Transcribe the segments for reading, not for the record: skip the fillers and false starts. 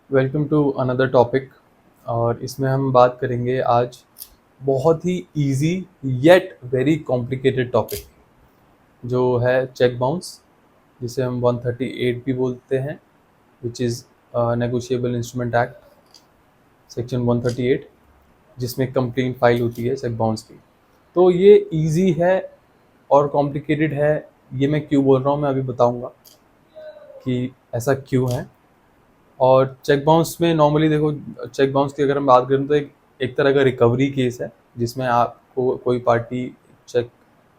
Welcome to another topic. और इसमें हम बात करेंगे आज बहुत ही easy yet very complicated topic जो है चेक बाउंस, जिसे हम 138 भी बोलते हैं, which is negotiable instrument act section 138, जिसमें कंप्लेंट फाइल होती है चेक बाउंस की। तो ये इजी है और कॉम्प्लिकेटेड है, ये मैं क्यों बोल रहा हूँ मैं अभी बताऊँगा कि ऐसा क्यों है। और चेक बाउंस में नॉर्मली देखो, चेक बाउंस की अगर हम बात करें तो एक तरह का रिकवरी केस है, जिसमें आपको कोई पार्टी चेक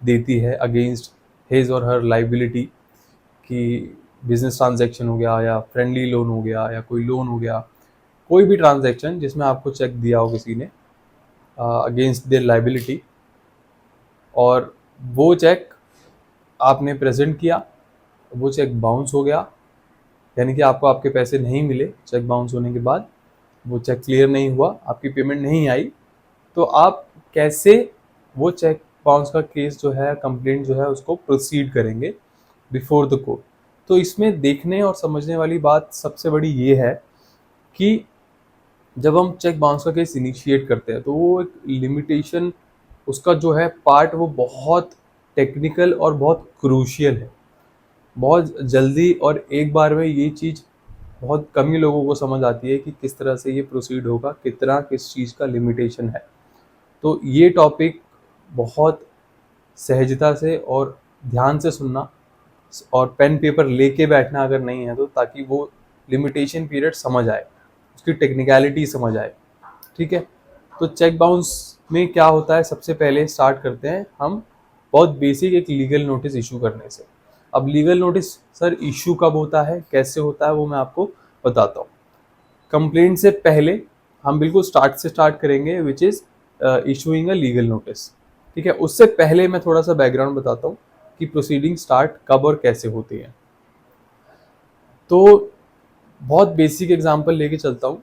देती है अगेंस्ट हिज और हर लाइबिलिटी, कि बिजनेस ट्रांजैक्शन हो गया या फ्रेंडली लोन हो गया या कोई लोन हो गया, कोई भी ट्रांजैक्शन जिसमें आपको चेक दिया हो किसी ने अगेंस्ट देयर लाइबिलिटी, और वो चेक आपने प्रेजेंट किया, वो चेक बाउंस हो गया, यानी कि आपको आपके पैसे नहीं मिले चेक बाउंस होने के बाद, वो चेक क्लियर नहीं हुआ, आपकी पेमेंट नहीं आई, तो आप कैसे वो चेक बाउंस का केस जो है, कंप्लेंट जो है, उसको प्रोसीड करेंगे बिफोर द कोर्ट। तो इसमें देखने और समझने वाली बात सबसे बड़ी ये है कि जब हम चेक बाउंस का केस इनिशिएट करते हैं तो वो एक लिमिटेशन, उसका जो है पार्ट, वो बहुत टेक्निकल और बहुत क्रूशियल है। बहुत जल्दी और एक बार में ये चीज़ बहुत कम ही लोगों को समझ आती है कि किस तरह से ये प्रोसीड होगा, कितना किस चीज़ का लिमिटेशन है। तो ये टॉपिक बहुत सहजता से और ध्यान से सुनना, और पेन पेपर लेके बैठना अगर नहीं है तो, ताकि वो लिमिटेशन पीरियड समझ आए, उसकी टेक्निकलिटी समझ आए। ठीक है, तो चेक बाउंस में क्या होता है, सबसे पहले स्टार्ट करते हैं हम बहुत बेसिक एक लीगल नोटिस इशू करने से। अब लीगल नोटिस सर इशू कब होता है, कैसे होता है, वो मैं आपको बताता हूँ। कंप्लेंट से पहले हम बिल्कुल स्टार्ट से स्टार्ट करेंगे, which is issuing a legal notice. ठीक है, उससे पहले मैं थोड़ा सा बैकग्राउंड बताता हूँ कि प्रोसीडिंग स्टार्ट कब और कैसे होती है। तो बहुत बेसिक एग्जांपल लेके चलता हूँ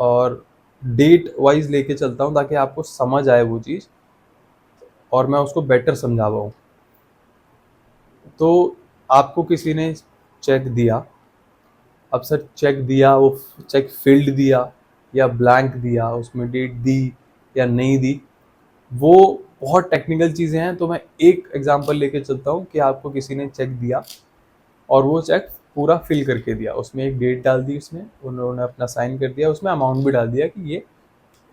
और डेट वाइज लेके चलता हूँ, ताकि आपको समझ आए वो चीज़ और मैं उसको बेटर समझा पाऊँ। तो आपको किसी ने चेक दिया, अब सर चेक दिया, वो चेक फिल्ड दिया या ब्लैंक दिया, उसमें डेट दी या नहीं दी, वो बहुत टेक्निकल चीज़ें हैं। तो मैं एक एग्जांपल लेके चलता हूँ कि आपको किसी ने चेक दिया और वो चेक पूरा फिल करके दिया, उसमें एक डेट डाल दी, उसमें उन्होंने अपना साइन कर दिया, उसमें अमाउंट भी डाल दिया कि ये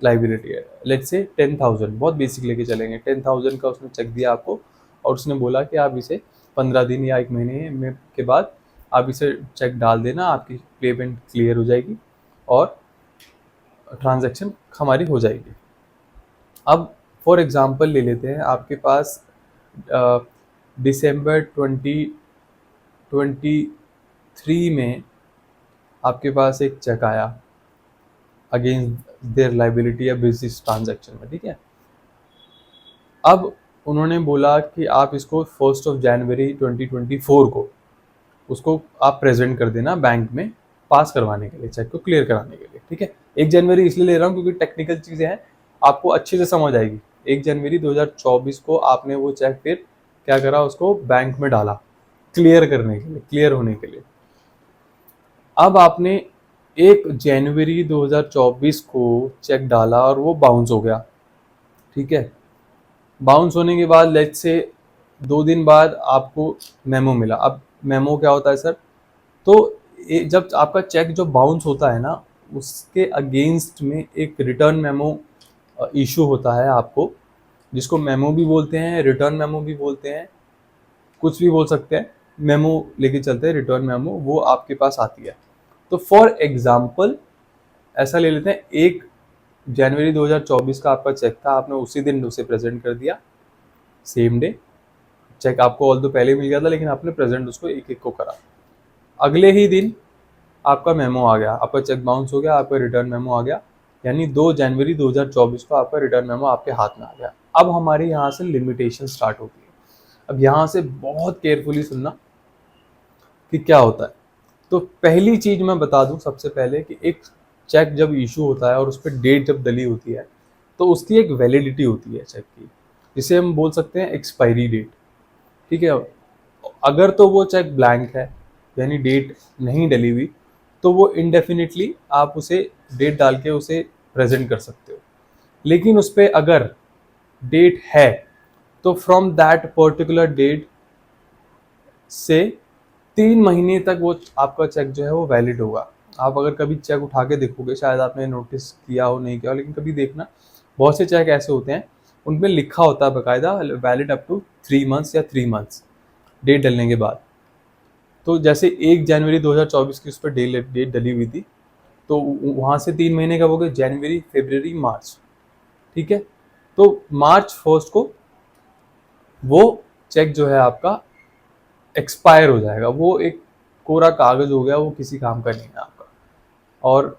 लाइबिलिटी है, लेट्स से 10,000, बहुत बेसिक लेके चलेंगे, 10,000 का उसने चेक दिया आपको, और उसने बोला कि आप इसे 15 दिन या 1 महीने में के बाद आप इसे चेक डाल देना, आपकी पेमेंट क्लियर हो जाएगी और ट्रांजैक्शन हमारी हो जाएगी। अब फॉर एग्जांपल ले लेते हैं, आपके पास दिसंबर 2023 में आपके पास एक चेक आया अगेंस्ट देयर लाइबिलिटी या बिजनेस ट्रांजैक्शन में। ठीक है, अब उन्होंने बोला कि आप इसको 1 जनवरी 2024 को उसको आप प्रेजेंट कर देना बैंक में, पास करवाने के लिए, चेक को क्लियर कराने के लिए। ठीक है, 1 जनवरी इसलिए ले रहा हूँ क्योंकि टेक्निकल चीज़ें हैं, आपको अच्छे से समझ आएगी। 1 जनवरी 2024 को आपने वो चेक फिर क्या करा, उसको बैंक में डाला क्लियर करने के लिए, क्लियर होने के लिए। अब आपने 1 जनवरी 2024 को चेक डाला और वो बाउंस हो गया। ठीक है, बाउंस होने के बाद लेट्स से 2 दिन बाद आपको मेमो मिला। अब मेमो क्या होता है सर, तो जब आपका चेक जो बाउंस होता है ना, उसके अगेंस्ट में एक रिटर्न मेमो इशू होता है आपको, जिसको मेमो भी बोलते हैं, रिटर्न मेमो भी बोलते हैं, कुछ भी बोल सकते हैं। मेमो लेके चलते हैं, रिटर्न मेमो, वो आपके पास आती है। तो फॉर एग्जाम्पल ऐसा ले लेते हैं, 1 जनवरी 2024 का आपका चेक था, आपने उसी दिन उसे प्रेजेंट कर दिया, सेम डे। चेक आपको ऑल दो पहले मिल गया था, लेकिन आपने प्रेजेंट उसको एक एक को करा। अगले ही दिन आपका मेमो आ गया, आपका चेक बाउंस हो गया, आपका रिटर्न मेमो आ गया, यानी 2 जनवरी 2024 को आपका रिटर्न मेमो आपके हाथ में आ गया। अब हमारे यहाँ से लिमिटेशन स्टार्ट होती है। अब यहाँ से बहुत केयरफुली सुनना कि क्या होता है। तो पहली चीज़ मैं बता दूं सबसे पहले कि एक चेक जब इशू होता है और उस पर डेट जब डली होती है, तो उसकी एक वैलिडिटी होती है चेक की, जिसे हम बोल सकते हैं एक्सपायरी डेट। ठीक है, अगर तो वो चेक ब्लैंक है, यानी डेट नहीं डली हुई, तो वो इंडेफिनिटली आप उसे डेट डाल के उसे प्रेजेंट कर सकते हो। लेकिन उस पर अगर डेट है तो फ्रॉम दैट पर्टिकुलर डेट से 3 महीने तक वो आपका चेक जो है वो वैलिड होगा। आप अगर कभी चेक उठा के देखोगे, शायद आपने नोटिस किया हो नहीं किया हो, लेकिन कभी देखना, बहुत से चेक ऐसे होते हैं उनमें लिखा होता है बाकायदा वैलिड अप टू 3 मंथ्स या 3 मंथ्स डेट डलने के बाद। तो जैसे 1 जनवरी 2024 की उस पर डेट डली हुई थी, तो वहाँ से 3 महीने कब हो गए, जनवरी, फरवरी, मार्च। ठीक है, तो मार्च 1 को वो चेक जो है आपका एक्सपायर हो जाएगा, वो एक कोरा कागज हो गया, वो किसी काम का नहीं है आपका। और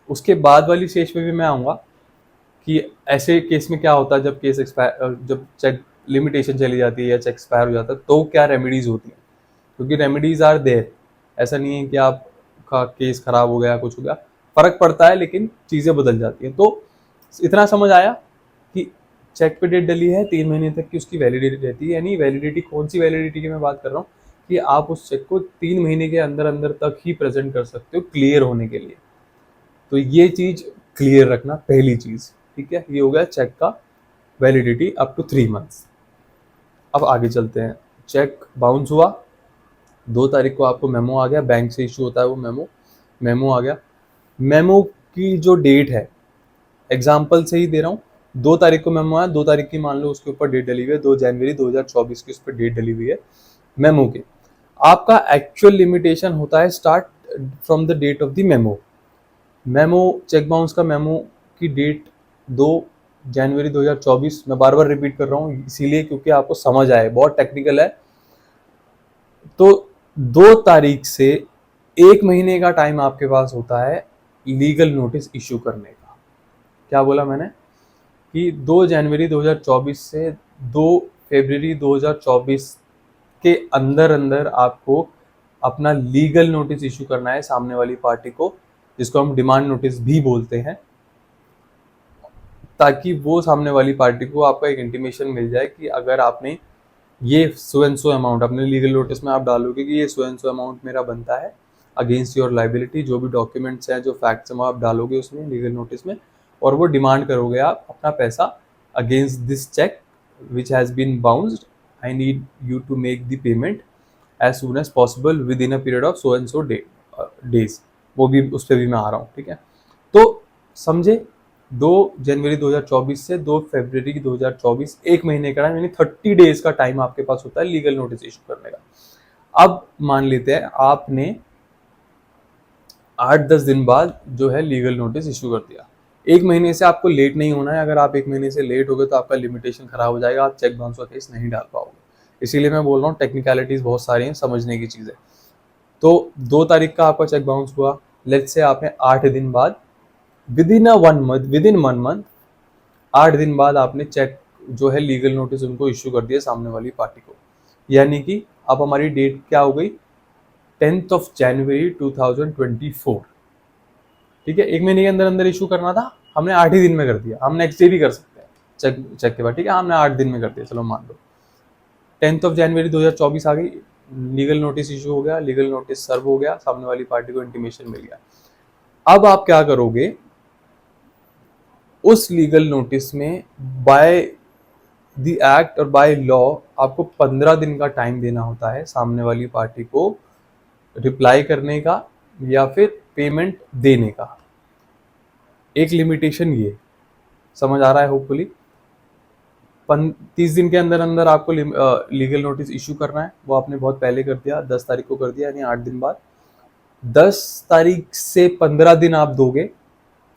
उसके बाद वाली स्टेज पे भी मैं आऊँगा कि ऐसे केस में क्या होता है जब केस एक्सपायर, जब चेक लिमिटेशन चली जाती है या चेक एक्सपायर हो जाता है, तो क्या रेमेडीज होती हैं, क्योंकि रेमेडीज आर देयर। ऐसा नहीं है कि आपका केस खराब हो गया, कुछ हो गया, फर्क पड़ता है लेकिन चीज़ें बदल जाती हैं। तो इतना समझ आया कि चेक पे डेट डली है 3 महीने तक की उसकी वैलिडिटी रहती है। यानी वैलिडिटी, कौन सी वैलिडिटी की मैं बात कर रहा हूँ, कि आप उस चेक को 3 महीने के अंदर अंदर तक ही प्रेजेंट कर सकते हो क्लियर होने के लिए। तो ये चीज़ क्लियर रखना पहली चीज़। ठीक है, ये हो गया चेक का वैलिडिटी अप टू 3 मंथ्स। अब आगे चलते हैं। चेक बाउंस हुआ, 2 तारीख को आपको मेमो आ गया, बैंक से इशू होता है वो मेमो आ गया। मेमो की जो डेट है, एग्जाम्पल से ही दे रहा हूँ, 2 तारीख को मेमो आया, 2 तारीख की मान लो उसके ऊपर डेट डली हुई है, 2 जनवरी 2024 की उस पर डेट डली हुई है मेमो की। आपका एक्चुअल लिमिटेशन होता है start from the date of the memo cheque bounce का मेमो की डेट 2 जनवरी 2024। मैं बार बार रिपीट कर रहा हूँ इसीलिए क्योंकि आपको समझ आए, बहुत टेक्निकल है। तो 2 तारीख से 1 महीने का टाइम आपके पास होता है लीगल नोटिस इशू करने का। क्या बोला मैंने, कि 2 जनवरी 2024 से 2 फरवरी 2024 के अंदर अंदर आपको अपना लीगल नोटिस इशू करना है सामने वाली पार्टी को, जिसको हम डिमांड नोटिस भी बोलते हैं, ताकि वो सामने वाली पार्टी को आपका एक इंटीमेशन मिल जाए कि अगर आपने ये सो एंड सो अमाउंट, अपने लीगल नोटिस में आप डालोगे कि ये सो एंड सो अमाउंट मेरा बनता है अगेंस्ट योर लाइबिलिटी, जो भी डॉक्यूमेंट्स हैं, जो फैक्ट्स हैं, वो आप डालोगे उसमें लीगल नोटिस में, और वो डिमांड करोगे आप अपना पैसा against this cheque which has been bounced, I need you to make the payment as soon as possible within a period of so and so days. वो भी उस पर भी मैं आ रहा हूँ। ठीक है, तो समझे, 2 जनवरी 2024 से 2 फरवरी 2024, 1 महीने का टाइम, यानी 30 डेज का टाइम आपके पास होता है लीगल नोटिस इशू करने का। अब मान लेते हैं आपने 8-10 दिन बाद जो है लीगल नोटिस इशू कर दिया। 1 महीने से आपको लेट नहीं होना है, अगर आप 1 महीने से लेट हो गए तो आपका लिमिटेशन खराब हो जाएगा, आप चेक बाउंस का केस नहीं डाल पाओगे। इसीलिए मैं बोल रहा हूँ टेक्निकलिटीज बहुत सारी हैं, समझने की चीज़ें। तो 2 तारीख का आपका चेक बाउंस हुआ, लेट्स से आपने 8 दिन बाद, विद इन 1 मंथ 8 दिन बाद आपने चेक जो है लीगल नोटिस उनको इशू कर दिया सामने वाली पार्टी को। यानी कि अब हमारी डेट क्या हो गई, 10 जनवरी 2024। ठीक है, 1 महीने के अंदर अंदर इशू करना था, हमने 8 ही दिन में कर दिया। हम नेक्स्ट डे भी कर सकते हैं चेक के बाद। ठीक है, हमने 8 दिन में कर दिया, चलो मान लो 10 जनवरी 2024 आ गई, लीगल नोटिस इशू हो गया, लीगल नोटिस सर्व हो गया, सामने वाली पार्टी को इंटीमेशन मिल गया। अब आप क्या करोगे, उस लीगल नोटिस में बाय द एक्ट और बाय लॉ आपको 15 दिन का टाइम देना होता है सामने वाली पार्टी को रिप्लाई करने का या फिर पेमेंट देने का। एक लिमिटेशन ये समझ आ रहा है होपफुली। 30 दिन के अंदर अंदर आपको लीगल नोटिस इशू करना है, वो आपने बहुत पहले कर दिया, 10 तारीख को कर दिया, यानी 8 दिन बाद। 10 तारीख से 15 दिन आप दोगे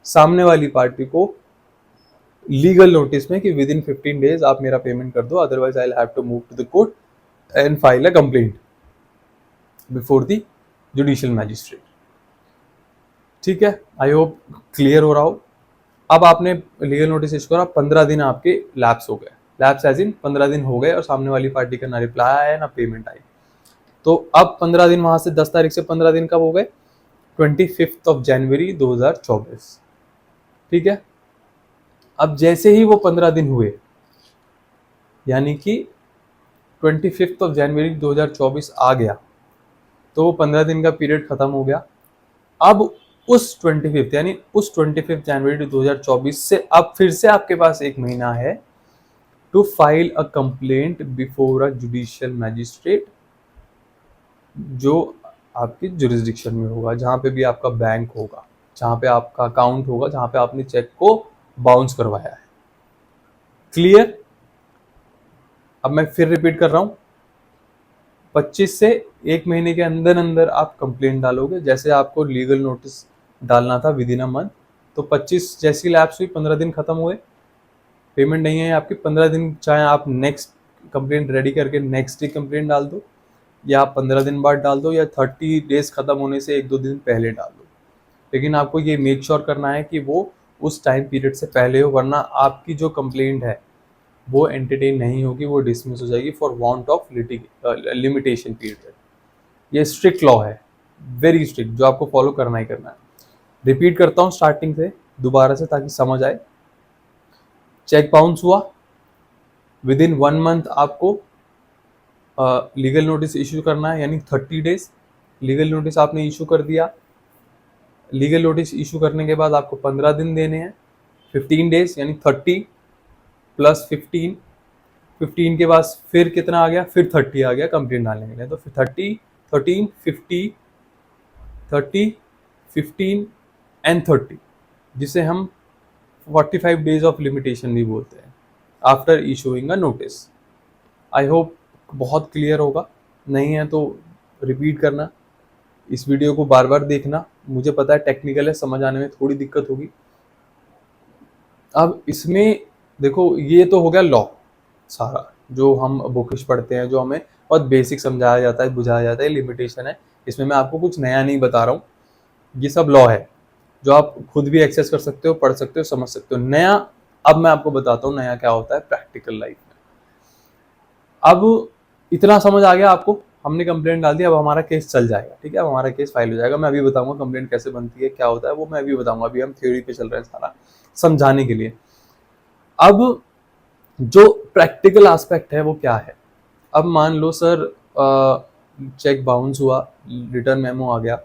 सामने वाली पार्टी को लीगल नोटिस में कि विद इन 15 डेज आप मेरा पेमेंट कर दो, otherwise I have to move to the court and file a complaint before the judicial magistrate. ठीक है, आई होप क्लियर हो रहा हो। अब आपने लीगल नोटिस इशू करा, 15 दिन आपके लैप्स हो गए, लैप्स एज इन 15 दिन हो गए और सामने वाली पार्टी का ना रिप्लाई आया ना पेमेंट आई। तो अब 15 दिन, वहां से 10 तारीख से 15 दिन कब हो गए, 25 जनवरी 2024। ठीक है, अब जैसे ही वो 15 दिन हुए, यानी कि 25 जनवरी 2024 आ गया, तो वो 15 दिन का पीरियड खत्म हो गया। अब उस 25 यानी उस 25 जनवरी 2024 से अब फिर से आपके पास एक महीना है to file a complaint before a judicial magistrate, जो आपकी जुरिस्डिक्शन में होगा, जहां पे भी आपका बैंक होगा, जहां पे आपका अकाउंट होगा, जहां पे आपने चेक को बाउंस करवाया है। क्लियर? अब मैं फिर रिपीट कर रहा हूं, 25 से एक महीने के अंदर अंदर आप कंप्लेंट डालोगे। जैसे आपको लीगल नोटिस डालना था विद इन अ मंथ, तो 25 जैसी लैप्स हुई, 15 दिन खत्म हुए, पेमेंट नहीं है आपकी, 15 दिन चाहे आप नेक्स्ट कंप्लेंट रेडी करके नेक्स्ट डे कंप्लेंट डाल दो, या आप 15 दिन बाद डाल दो, या 30 डेज खत्म होने से 1-2 दिन पहले डाल दो। लेकिन आपको ये मेक श्योर करना है कि वो उस टाइम पीरियड से पहले हो, वरना आपकी जो कंप्लेंट है वो एंटरटेन नहीं होगी, वो डिसमिस हो जाएगी for want of limitation period. ये स्ट्रिक्ट लॉ है, वेरी स्ट्रिक्ट, जो आपको फॉलो करना ही करना है। रिपीट करता हूँ स्टार्टिंग से दोबारा से ताकि समझ आए। चेक बाउंस हुआ, विद इन 1 मंथ आपको लीगल नोटिस इशू करना है, यानी 30 डेज। लीगल नोटिस आपने इशू कर दिया, लीगल नोटिस इशू करने के बाद आपको 15 दिन देने हैं, 15 डेज, यानी 30 प्लस 15, 15 के बाद फिर कितना आ गया, फिर 30 आ गया कंप्लेंट डालने के लिए। तो फिर 30, 13, 50, 30, 15 एंड 30, जिसे हम 45 डेज ऑफ लिमिटेशन भी बोलते हैं after issuing a notice. I hope बहुत क्लियर होगा, नहीं है तो रिपीट करना, इस वीडियो को बार बार देखना। मुझे पता है टेक्निकल है, समझ आने में थोड़ी दिक्कत होगी। अब इसमें देखो, ये तो हो गया लॉ सारा, जो हम बुकिश पढ़ते हैं, जो हमें बहुत बेसिक समझाया जाता है, बुझाया जाता है, लिमिटेशन है। इसमें मैं आपको कुछ नया नहीं बता रहा हूँ, ये सब लॉ है जो आप खुद भी एक्सेस कर सकते हो, पढ़ सकते हो, समझ सकते हो। नया अब मैं आपको बताता हूँ नया क्या होता है प्रैक्टिकल लाइफ में। अब इतना समझ आ गया आपको, हमने कंप्लेंट डाल दी, अब हमारा केस चल जाएगा, ठीक है, अब हमारा केस फाइल हो जाएगा। मैं अभी बताऊंगा कंप्लेंट कैसे बनती है, क्या होता है, वो मैं अभी बताऊंगा। अभी हम थ्योरी पे चल रहे हैं सारा समझाने के लिए। अब जो प्रैक्टिकल एस्पेक्ट है वो क्या है। अब मान लो सर चेक बाउंस हुआ, रिटर्न मेमो आ गया।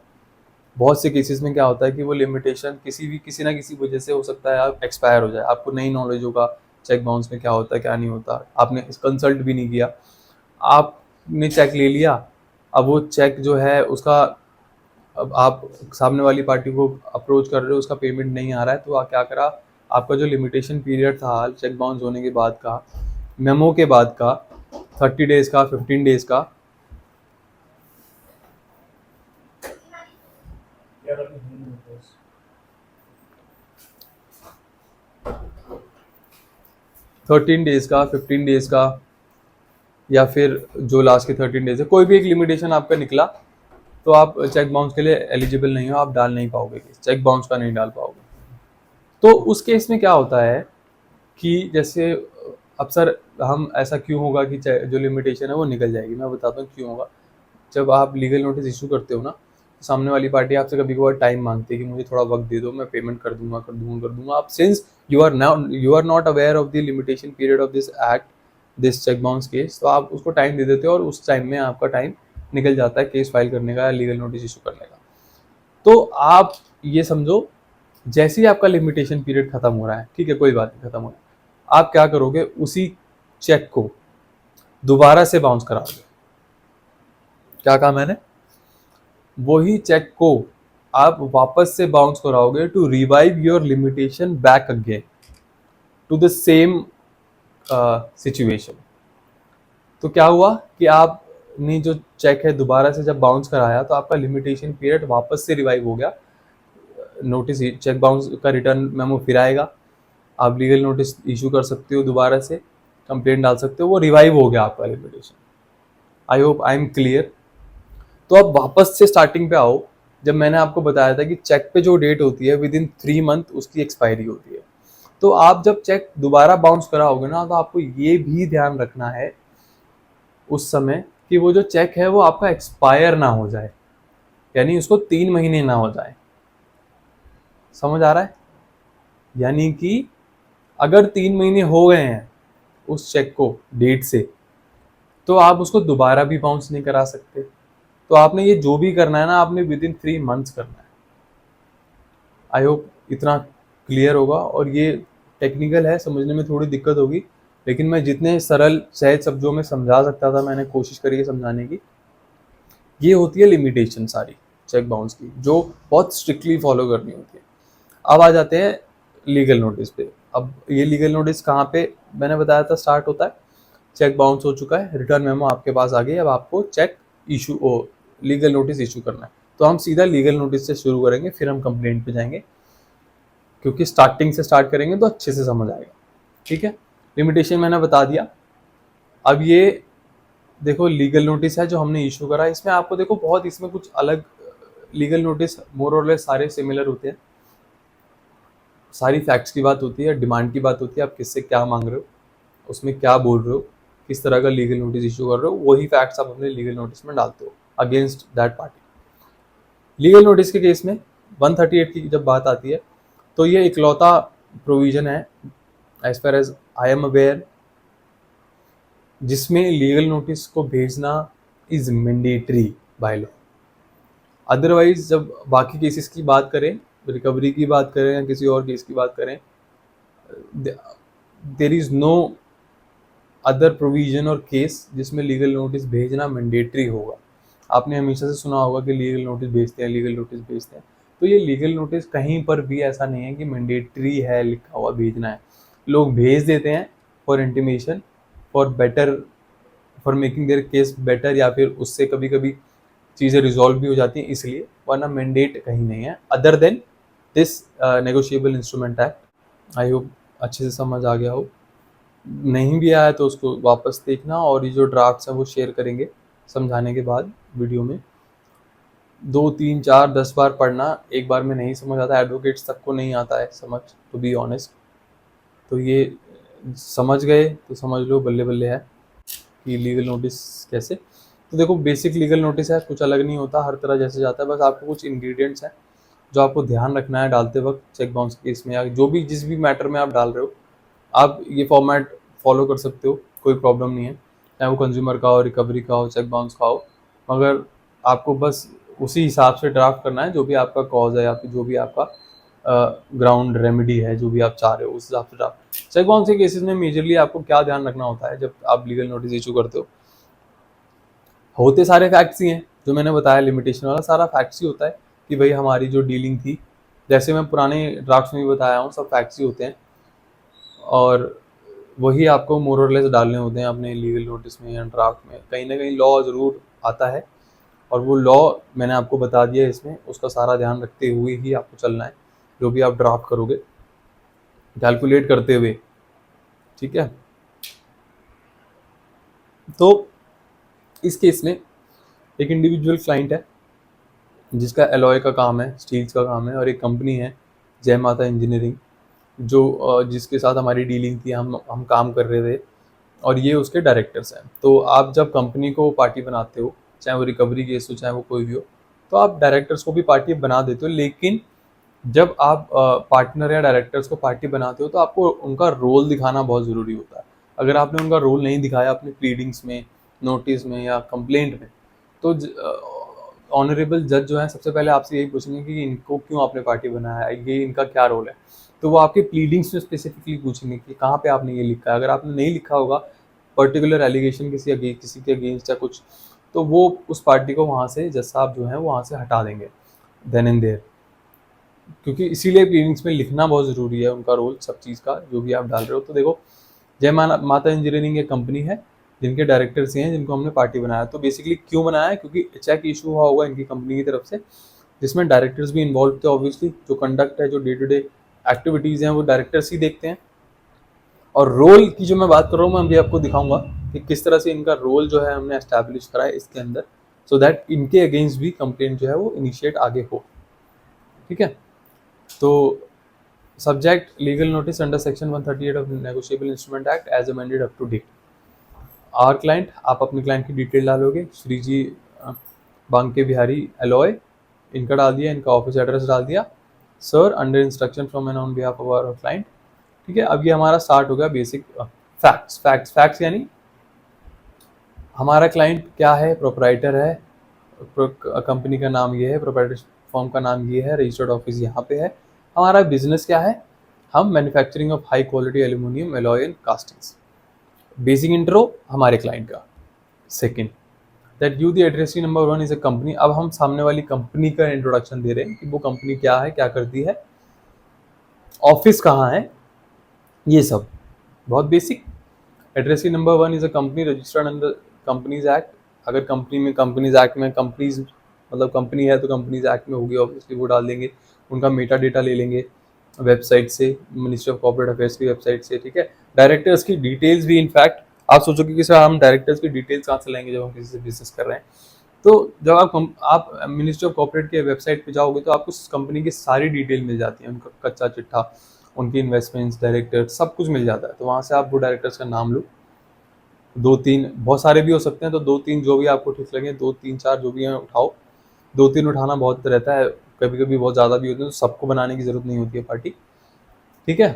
बहुत से केसेस में क्या होता है कि वो लिमिटेशन किसी ना किसी वजह से हो सकता है आप एक्सपायर हो जाए, आपको नहीं नॉलेज होगा चेक बाउंस में क्या होता है क्या नहीं होता, आपने कंसल्ट भी नहीं किया, आपने चेक ले लिया। अब वो चेक जो है उसका, अब आप सामने वाली पार्टी को अप्रोच कर रहे हो, उसका पेमेंट नहीं आ रहा है, तो क्या करा, आपका जो लिमिटेशन पीरियड था चेक बाउंस होने के बाद का, मेमो के बाद का, 30 डेज का, 15 डेज का, 13 डेज का, 15 डेज का, या फिर जो लास्ट के 13 डेज है, कोई भी एक लिमिटेशन आपका निकला, तो आप चेक बाउंस के लिए एलिजिबल नहीं हो, आप डाल नहीं पाओगे, चेक बाउंस का नहीं डाल पाओगे। तो उस केस में क्या होता है कि जैसे अब सर हम ऐसा क्यों होगा कि जो लिमिटेशन है वो निकल जाएगी, मैं बताता हूँ क्यों होगा। जब आप लीगल नोटिस इशू करते हो ना, तो सामने वाली पार्टी आपसे कभी कभार टाइम मांगती है कि मुझे थोड़ा वक्त दे दो, मैं पेमेंट कर दूंगा कर दूंगा कर दूंगा। आप since you are not aware of the limitation period of this act, this cheque bounce case, तो आप उसको टाइम दे देते हो और उस टाइम में आपका टाइम निकल जाता है केस फाइल करने का या लीगल नोटिस इशू करने का। तो आप ये समझो, जैसे ही आपका लिमिटेशन पीरियड खत्म हो रहा है, ठीक है, कोई बात नहीं, खत्म हो रहा है, आप क्या करोगे, उसी चेक को दोबारा से बाउंस कराओगे। क्या कहा मैंने, वही चेक को आप वापस से बाउंस कराओगे to revive your limitation back again to the same situation. तो क्या हुआ कि आपने जो चेक है दोबारा से जब बाउंस कराया, तो आपका लिमिटेशन पीरियड वापस से रिवाइव हो गया, नोटिस चेक बाउंस का रिटर्न मेमो फिर आएगा, आप लीगल नोटिस इशू कर सकते हो, दोबारा से कंप्लेंट डाल सकते हो, वो रिवाइव हो गया आपका limitation. I hope I am clear. तो अब वापस से स्टार्टिंग पे आओ। जब मैंने आपको बताया था कि चेक पे जो डेट होती है विद इन 3 मंथ उसकी एक्सपायरी होती है, तो आप जब चेक दोबारा बाउंस कराओगे ना, तो आपको ये भी ध्यान रखना है उस समय कि वो जो चेक है वो आपका एक्सपायर ना हो जाए, यानी उसको 3 महीने ना हो जाए। समझ आ रहा है? यानी कि अगर 3 महीने हो गए हैं उस चेक को डेट से, तो आप उसको दोबारा भी बाउंस नहीं करा सकते। तो आपने ये जो भी करना है ना, आपने विद इन 3 मंथ्स करना है। आई होप इतना क्लियर होगा, और ये टेक्निकल है, समझने में थोड़ी दिक्कत होगी, लेकिन मैं जितने सरल सहज शब्दों में समझा सकता था मैंने कोशिश करी है समझाने की। ये होती है लिमिटेशन सारी चेक बाउंस की, जो बहुत स्ट्रिक्टली फॉलो करनी होती है। अब आ जाते हैं लीगल नोटिस पे। अब ये लीगल नोटिस कहाँ पे मैंने बताया था स्टार्ट होता है, चेक बाउंस हो चुका है, रिटर्न मेमो आपके पास आ गई, अब आपको चेक इशू ओ लीगल नोटिस इशू करना है। तो हम सीधा लीगल नोटिस से शुरू करेंगे, फिर हम कंप्लेंट पे जाएंगे, क्योंकि स्टार्टिंग से स्टार्ट करेंगे तो अच्छे से समझ आएगा। ठीक है, लिमिटेशन मैंने बता दिया। अब ये देखो लीगल नोटिस है जो हमने इशू करा, इसमें आपको देखो बहुत इसमें कुछ अलग, लीगल नोटिस मोर और लेस सारे सिमिलर होते हैं, सारी फैक्ट्स की बात होती है, डिमांड की बात होती है, आप किससे क्या मांग रहे हो, उसमें क्या बोल रहे हो, किस तरह का लीगल नोटिस इशू कर रहे हो, वही फैक्ट्स आप अपने लीगल नोटिस में डालते हो against that party. Legal notice के केस में 138 की जब बात आती है, तो ये इकलौता प्रोविजन है as far as I am aware जिसमें लीगल नोटिस को भेजना is mandatory by law. Otherwise जब बाकी केसेस की बात करें, रिकवरी की बात करें या किसी और केस की बात करें, there is no other provision और केस जिसमें लीगल नोटिस भेजना मैंडेटरी होगा। आपने हमेशा से सुना होगा कि लीगल नोटिस भेजते हैं, लीगल नोटिस भेजते हैं, तो ये लीगल नोटिस कहीं पर भी ऐसा नहीं है कि मैंडेटरी है लिखा हुआ भेजना है। लोग भेज देते हैं for intimation, for better, for making their case better, या फिर उससे कभी कभी चीज़ें रिजॉल्व भी हो जाती हैं इसलिए, वरना मैंडेट कहीं नहीं है other than this negotiable instrument act. I hope अच्छे से समझ आ गया हो, नहीं भी आया तो उसको वापस देखना, और ये जो ड्राफ्ट्स हैं वो शेयर करेंगे समझाने के बाद वीडियो में। 2 3 4 10 बार पढ़ना, एक बार में नहीं समझ आता, एडवोकेट्स तक को नहीं आता है समझ, टू बी ऑनेस्ट। तो ये समझ गए तो समझ लो बल्ले बल्ले है कि लीगल नोटिस कैसे। तो देखो बेसिक लीगल नोटिस है, कुछ अलग नहीं होता, हर तरह जैसे जाता है, बस आपको कुछ इंग्रेडिएंट्स हैं जो आपको ध्यान रखना है डालते वक्त चेक बाउंस केस में, या जो भी जिस भी मैटर में आप डाल रहे हो, आप ये फॉर्मेट फॉलो कर सकते हो, कोई प्रॉब्लम नहीं है, चाहे वो कंज्यूमर का हो, रिकवरी का हो, चेक बाउंस का हो, मगर आपको बस उसी हिसाब से ड्राफ्ट करना है जो भी आपका कॉज है या फिर जो भी आपका ग्राउंड रेमेडी है, जो भी आप चाह रहे हो उस हिसाब से ड्राफ्ट। चेक बाउंस के केसेस में मेजरली आपको क्या ध्यान रखना होता है जब आप लीगल नोटिस इशू करते हो, होते सारे फैक्ट्स ही हैं जो मैंने बताया, लिमिटेशन वाला सारा फैक्ट्स ही होता है कि भाई हमारी जो डीलिंग थी, जैसे मैं पुराने ड्राफ्ट्स में भी बताया हूँ, सब फैक्ट्स ही होते हैं, और वही आपको मोर और लेस डालने होते हैं अपने लीगल नोटिस में या ड्राफ्ट में। कहीं ना कहीं लॉ ज़रूर आता है, और वो लॉ मैंने आपको बता दिया है इसमें, उसका सारा ध्यान रखते हुए ही आपको चलना है जो भी आप ड्राफ्ट करोगे, कैलकुलेट करते हुए। ठीक है, तो इस केस में एक इंडिविजुअल क्लाइंट है जिसका एलॉय का काम है, स्टील्स का काम है, और एक कंपनी है जय माता इंजीनियरिंग, जो जिसके साथ हमारी डीलिंग थी, हम काम कर रहे थे, और ये उसके डायरेक्टर्स हैं। तो आप जब कंपनी को पार्टी बनाते हो, चाहे वो रिकवरी केस हो चाहे वो कोई भी हो, तो आप डायरेक्टर्स को भी पार्टी बना देते हो, लेकिन जब आप पार्टनर या डायरेक्टर्स को पार्टी बनाते हो तो आपको उनका रोल दिखाना बहुत ज़रूरी होता है। अगर आपने उनका रोल नहीं दिखाया अपने प्लीडिंग्स में, नोटिस में या कंप्लेंट में, तो ऑनरेबल जज जो है सबसे पहले आपसे यही पूछेंगे कि इनको क्यों आपने पार्टी बनाया है, ये इनका क्या रोल है। तो वो आपके प्लीडिंग्स में स्पेसिफिकली पूछेंगे कि कहाँ पे आपने ये लिखा है। अगर आपने नहीं लिखा होगा पर्टिकुलर एलिगेशन किसी के अगेंस्ट या कुछ, तो वो उस पार्टी को वहाँ से जज साहब जो है वहाँ से हटा देंगे देन एंड देयर, क्योंकि इसीलिए प्लीडिंग्स में लिखना बहुत ज़रूरी है उनका रोल, सब चीज़ का जो भी आप डाल रहे हो। तो देखो जय माता इंजीनियरिंग एक कंपनी है जिनके डायरेक्टर्स हैं, जिनको हमने पार्टी बनाया। तो बेसिकली क्यों बनाया है, क्योंकि चेक इशू हुआ होगा इनकी कंपनी की तरफ से, जिसमें डायरेक्टर्स भी इन्वॉल्व थे ऑब्वियसली। जो कंडक्ट है, जो डे टू डे एक्टिविटीज़ हैं, वो डायरेक्टर्स ही देखते हैं। और रोल की जो मैं बात कर रहा हूँ, मैं अभी आपको दिखाऊंगा कि किस तरह से इनका रोल जो है हमने एस्टैब्लिश करा है इसके अंदर, सो दैट इनके अगेंस्ट भी कंप्लेंट जो है वो इनिशिएट आगे हो। ठीक है, तो subject legal notice under section 138 of negotiable instrument act as amended up to date. Our client, आप अपने क्लाइंट की डिटेल डालोगे, श्री जी बांके बिहारी एलॉय, इनका डाल दिया, इनका ऑफिस एड्रेस डाल दिया, sir under instruction from and on behalf of our client. ठीक है, अब ये हमारा स्टार्ट हो गया बेसिक फैक्ट्स। फैक्ट्स यानी हमारा क्लाइंट क्या है, प्रोपराइटर है, कंपनी का नाम ये है, प्रोपराइटर फॉर्म का नाम ये है, रजिस्टर्ड ऑफिस यहाँ पे है, हमारा बिजनेस क्या है, हम manufacturing of high quality aluminium alloy and castings. Basic intro हमारे क्लाइंट का। Second, that you the addressee number 1 is a company. अब हम सामने वाली कंपनी का इंट्रोडक्शन दे रहे हैं कि वो कंपनी क्या है, क्या करती है, ऑफिस कहाँ है, ये सब बहुत basic. Addressee number 1 is a company registered under companies act. अगर कंपनी में कंपनीज एक्ट में कंपनीज मतलब कंपनी है तो कंपनीज एक्ट में होगी ऑब्वियसली, वो डाल देंगे। उनका मेटा डेटा ले लेंगे वेबसाइट से, मिनिस्ट्री ऑफ कॉर्पोरेट अफेयर्स की वेबसाइट से, ठीक है। डायरेक्टर्स की डिटेल्स भी, इनफैक्ट आप सोचोगे कि सर हम डायरेक्टर्स की डिटेल्स कहाँ से लाएंगे जब हम किसी से बिजनेस कर रहे हैं। तो जब आप मिनिस्ट्री ऑफ कॉर्पोरेट के वेबसाइट पे जाओगे तो आपको कंपनी की सारी डिटेल मिल जाती है, उनका कच्चा चिट्ठा, उनकी इन्वेस्टमेंट्स, डायरेक्टर, सब कुछ मिल जाता है। तो वहाँ से आप वो डायरेक्टर्स का नाम लो, 2-3, बहुत सारे भी हो सकते हैं, तो 2-3 जो भी आपको ठीक लगे, 2-3-4 जो भी हैं उठाओ। 2-3 उठाना बहुत रहता है, कभी कभी बहुत ज़्यादा भी होते हैं, तो सबको बनाने की जरूरत नहीं होती है पार्टी, ठीक है।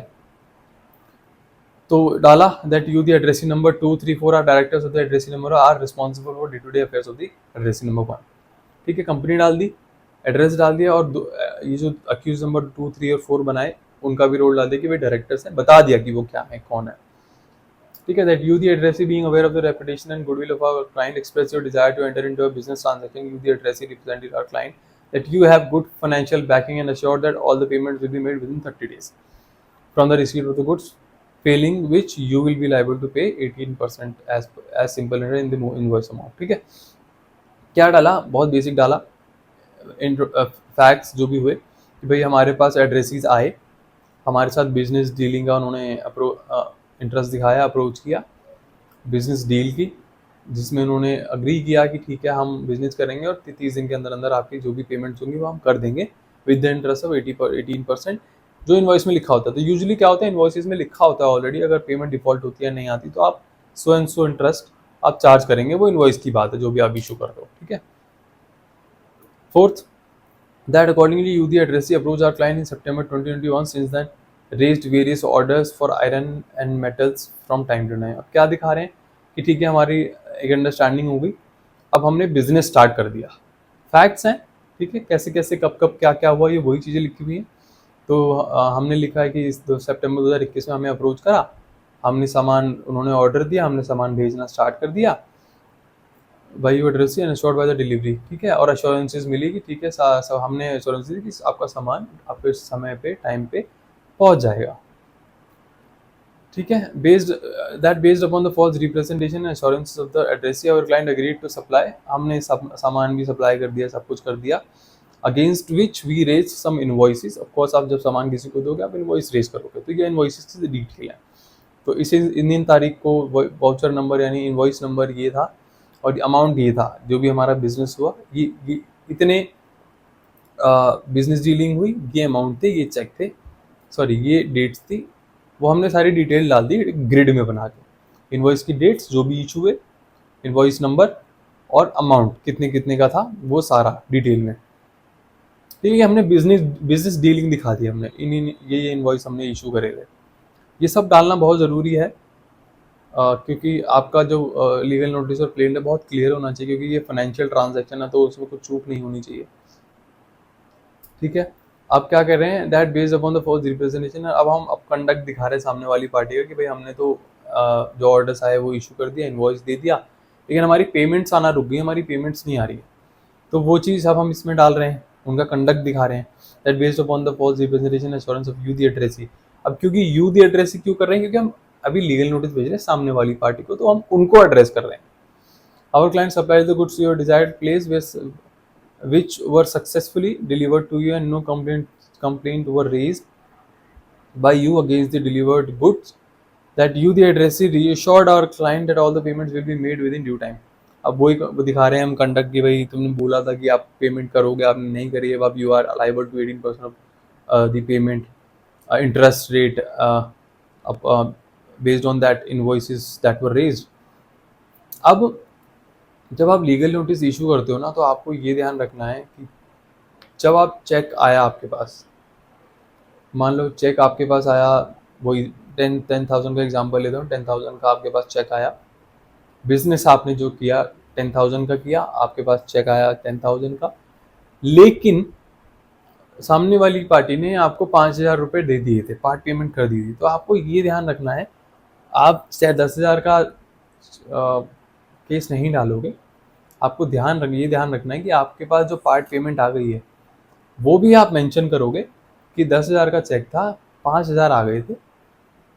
तो डाला that you the addressee number 2-3-4 are directors of the addressee number are responsible for day to day affairs of the addressee number 1, ठीक है। कंपनी डाल दी, एड्रेस डाल दिया, और ये जो अक्यूज नंबर 2, 3 और 4 बनाए उनका भी रोल डाल दिया कि भाई डायरेक्टर्स हैं, बता दिया कि वो क्या है, कौन है, ठीक है। That you the addressee being aware of the reputation and goodwill of our client express your desire to enter into a business transaction, you the addressee represented our client that you have good financial backing and assured that all the payments will be made within 30 days from the receipt of the goods, failing which you will be liable to pay 18% as simple in the invoice amount, ठीक है। क्या डाला, बहुत basic डाला, facts जो भी हुए कि भाई हमारे पास एड्रेसेस आए, हमारे साथ बिजनेस डीलिंग का उन्होंने इंटरेस्ट दिखाया, अप्रोच किया, बिजनेस डील की, जिसमें उन्होंने अग्री किया कि ठीक है हम बिजनेस करेंगे और 30 दिन के अंदर अंदर आपकी जो भी पेमेंट्स होंगी वो हम कर देंगे विद द इंटरेस्ट ऑफ 18%, जो इन्वॉइस में लिखा होता है। तो यूजुअली क्या होता है, इन्वॉइसेस में लिखा होता है ऑलरेडी, अगर पेमेंट डिफॉल्ट होती है, नहीं आती, तो आप सो एंड सो इंटरेस्ट आप चार्ज करेंगे, वो इन्वॉइस की बात है जो भी आप इशू कर रहे हो, ठीक है। Fourth, that accordingly you the addressee approached our client in September 2021, since then raised various orders for iron and metals from time to time। अब क्या दिखा रहे हैं कि ठीक है हमारी एक अंडरस्टैंडिंग हो गई, अब हमने बिजनेस स्टार्ट कर दिया, फैक्ट्स हैं, ठीक है, कैसे कैसे कब कब क्या क्या हुआ, ये वही चीज़ें लिखी हुई हैं। तो हमने लिखा है कि इस सितंबर 2021 में हमें अप्रोच करा, हमने सामान, उन्होंने ऑर्डर दिया, हमने सामान भेजना स्टार्ट कर दिया, by you address and assured by the delivery, ठीक है। और अश्योरेंसेज मिली कि ठीक है हमने अश्योरेंस दी कि आपका सामान आपके समय पे टाइम पे पहुंच जाएगा, ठीक है। Based upon the false representation and assurances of the addressee our client agreed to supply, हमने सब सामान भी सप्लाई कर दिया, सब कुछ कर दिया, against which we raise some invoices. Of course आप जब सामान किसी को दोगे आप इनवॉइस रेज करोगे, तो ये इनवॉइसेस की डिटेल है। तो इसे इन तारीख को वाउचर नंबर यानी इनवॉइस नंबर ये था और अमाउंट ये था, जो भी हमारा बिजनेस हुआ, ये इतने बिजनेस डीलिंग हुई, ये अमाउंट थे, ये चेक थे, सॉरी ये डेट्स थी, वो हमने सारी डिटेल डाल दी ग्रिड में बना के, इनवॉइस की डेट्स जो भी इशू हुए, इनवॉइस नंबर और अमाउंट कितने कितने का था वो सारा डिटेल में, ठीक है। हमने बिजनेस डीलिंग दिखा दी, हमने ये इनवॉइस हमने इशू करे थे, ये सब डालना बहुत ज़रूरी है। क्योंकि आपका जो लीगल नोटिस और प्लेन है बहुत क्लियर होना चाहिए, क्योंकि ये फाइनेंशियल ट्रांजैक्शन है तो उसमें कुछ चूक नहीं होनी चाहिए, ठीक है। आप क्या कर रहे हैं, that based upon the false representation, अब हम अब कंडक्ट दिखा रहे हैं सामने वाली पार्टी का कि भाई हमने तो जो ऑर्डर्स आए वो इशू कर दिया, इनवॉइस दे दिया, लेकिन हमारी पेमेंट्स आना रुक गई, हमारी पेमेंट्स नहीं आ रही है, तो वो चीज़ अब हम इसमें डाल रहे हैं, उनका कंडक्ट दिखा रहे हैं, that based upon the false representation assurance of you the addressee. अब क्योंकि यू द एड्रेसी क्यों कर रहे हैं, क्योंकि हम अभी लीगल नोटिस भेज रहे हैं सामने वाली पार्टी को, तो हम उनको एड्रेस कर रहे हैं। Our client supplies the goods to your desired place which were successfully delivered to you and no complaint were raised by you against the delivered goods, that you the addressee reassured our client that all the payments will be made within due time। अब वही दिखा रहे हैं हम conduct की, भाई तुमने बोला था कि आप पेमेंट करोगे, आपने नहीं करी है, अब you are liable to 18% of the payment interest rate based on that invoices that were raised. अब जब आप लीगल नोटिस इशू करते हो ना, तो आपको ये ध्यान रखना है कि जब आप चेक आया आपके पास, मान लो चेक आपके पास आया, वही 10,000 का एग्जांपल लेता हूँ, 10,000 का आपके पास चेक आया, बिजनेस आपने जो किया 10,000 का किया, आपके पास चेक आया 10,000 का, लेकिन सामने वाली पार्टी ने आपको 5,000 रुपये दे दिए थे, पार्ट पेमेंट कर दी थी, तो आपको ये ध्यान रखना है, आप चाहे 10,000 का केस नहीं डालोगे, आपको ये ध्यान रखना है कि आपके पास जो पार्ट पेमेंट आ गई है वो भी आप मेंशन करोगे कि 10,000 का चेक था, 5,000 आ गए थे,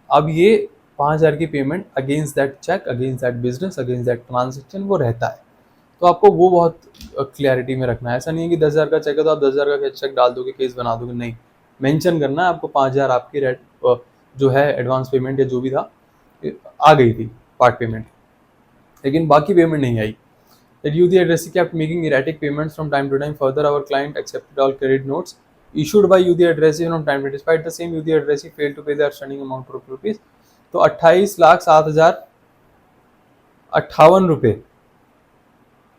अब ये 5,000 की payment against that cheque, against that business, against that transaction वो रहता है। तो आपको वो बहुत क्लैरिटी में रखना है। ऐसा नहीं है कि 10,000 का चेक है तो आप 10,000 का चेक डाल दोगे, केस बना दोगे, नहीं, मेंशन करना है आपको 5,000 आपकी रेट जो है एडवांस पेमेंट या जो भी था आ गई थी पार्ट पेमेंट, लेकिन बाकी पेमेंट नहीं आई। That UD addressee kept making erratic payments from time to time. Further, our client accepted all credit notes issued by UD addressee from time to time. Despite the same, UD addressee failed to pay the outstanding amount of rupees. तो 28,07,058 रुपये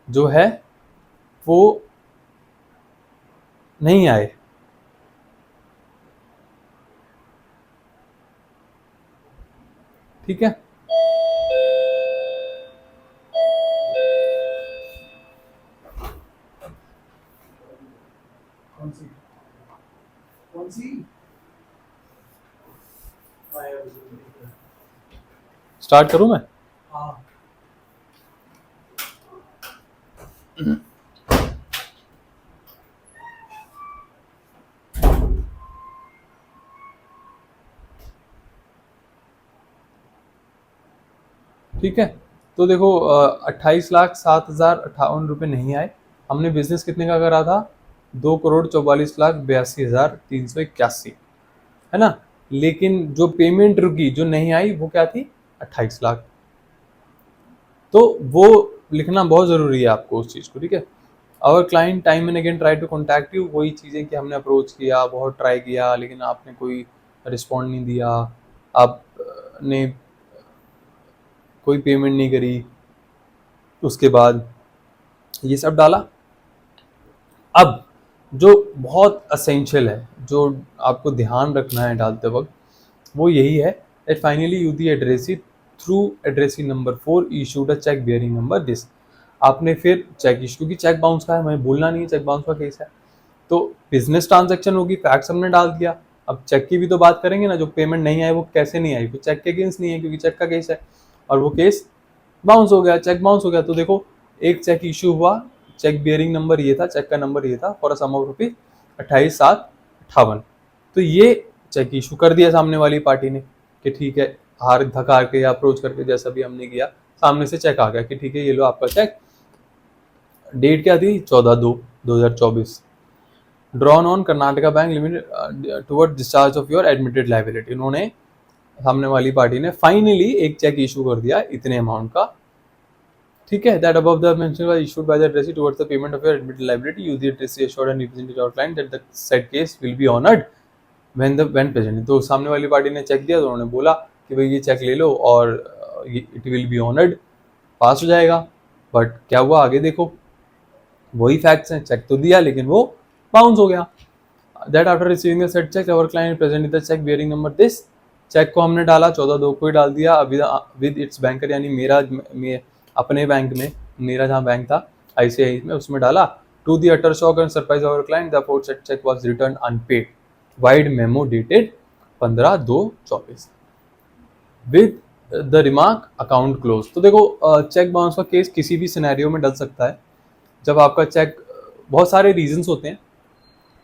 जो है वो नहीं आए। ठीक है, कौन सी स्टार्ट करूं मैं? हाँ ठीक है, तो देखो 28,07,058 रुपये नहीं आए। हमने बिजनेस कितने का करा था? 2,44,82,381, है ना। लेकिन जो पेमेंट रुकी, जो नहीं आई, वो क्या थी? 28 लाख। तो वो लिखना बहुत ज़रूरी है आपको उस चीज़ को, ठीक है। Our client time and again try to contact you, वही चीज़ें कि हमने अप्रोच किया, बहुत ट्राई किया, लेकिन आपने कोई रिस्पॉन्ड नहीं दिया, आपने कोई पेमेंट नहीं करी, उसके बाद ये सब डाला। अब जो बहुत असेंशियल है, जो आपको ध्यान रखना है डालते वक्त, वो यही है that finally you the addressee through addressee number 4 issued a check bearing number this। आपने फिर चेक इशू, क्योंकि चेक बाउंस का है, हमें भूलना नहीं है चेक बाउंस का केस है, तो बिजनेस ट्रांजैक्शन होगी, फैक्ट्स हमने डाल दिया। अब चेक की भी तो बात करेंगे ना, जो पेमेंट नहीं आई वो कैसे नहीं आई? वो चेक के अगेंस्ट नहीं है, क्योंकि चेक का केस है, और वो केस बाउंस हो गया, चेक बाउंस हो गया। तो देखो, एक चेक इशू हुआ, चेक बियरिंग नंबर ये था, चेक का नंबर ये था, for a sum of rupees 28,07,58। तो ये चेक इशू कर दिया सामने वाली पार्टी ने कि ठीक है, हार धकार के या अप्रोच करके जैसा भी हमने किया, सामने से चेक आ गया कि ठीक है, ये लो आपका चेक। डेट क्या थी? 14/2/2024। Drawn on Karnataka bank limited toward discharge of your admitted liability. इन्होंने, सामने वाली पार्टी ने फाइनली एक चेक इशू कर दिया इतने अमाउंट का, ठीक है। That above the mention was issued by the addressee towards the payment of your admitted liability, you the addressee assured and represented your client that the said case will be honored when present। तो सामने वाली party ने check दिया, तो उन्होंने बोला कि भाई ये चेक ले लो और इट विल बी ऑनर्ड, पास हो जाएगा। बट क्या हुआ आगे देखो, वही फैक्ट्स हैं, चेक तो दिया लेकिन वो बाउंस हो गया। That after receiving the said cheque our client presented the cheque bearing number this. Cheque को हमने डाला 14/2 को ही डाल दिया विद इट्स बैंकर, यानी मेरा अपने बैंक में, मेरा जहाँ बैंक था ICICI में, उसमें डाला। To the utter shock and surprise our client the afford cheque was return unpaid, vide memo dated 15/2/24 with the remark account close. तो देखो, चेक बाउंस का केस किसी भी सिनेरियो में डल सकता है। जब आपका चेक, बहुत सारे रीजंस होते हैं,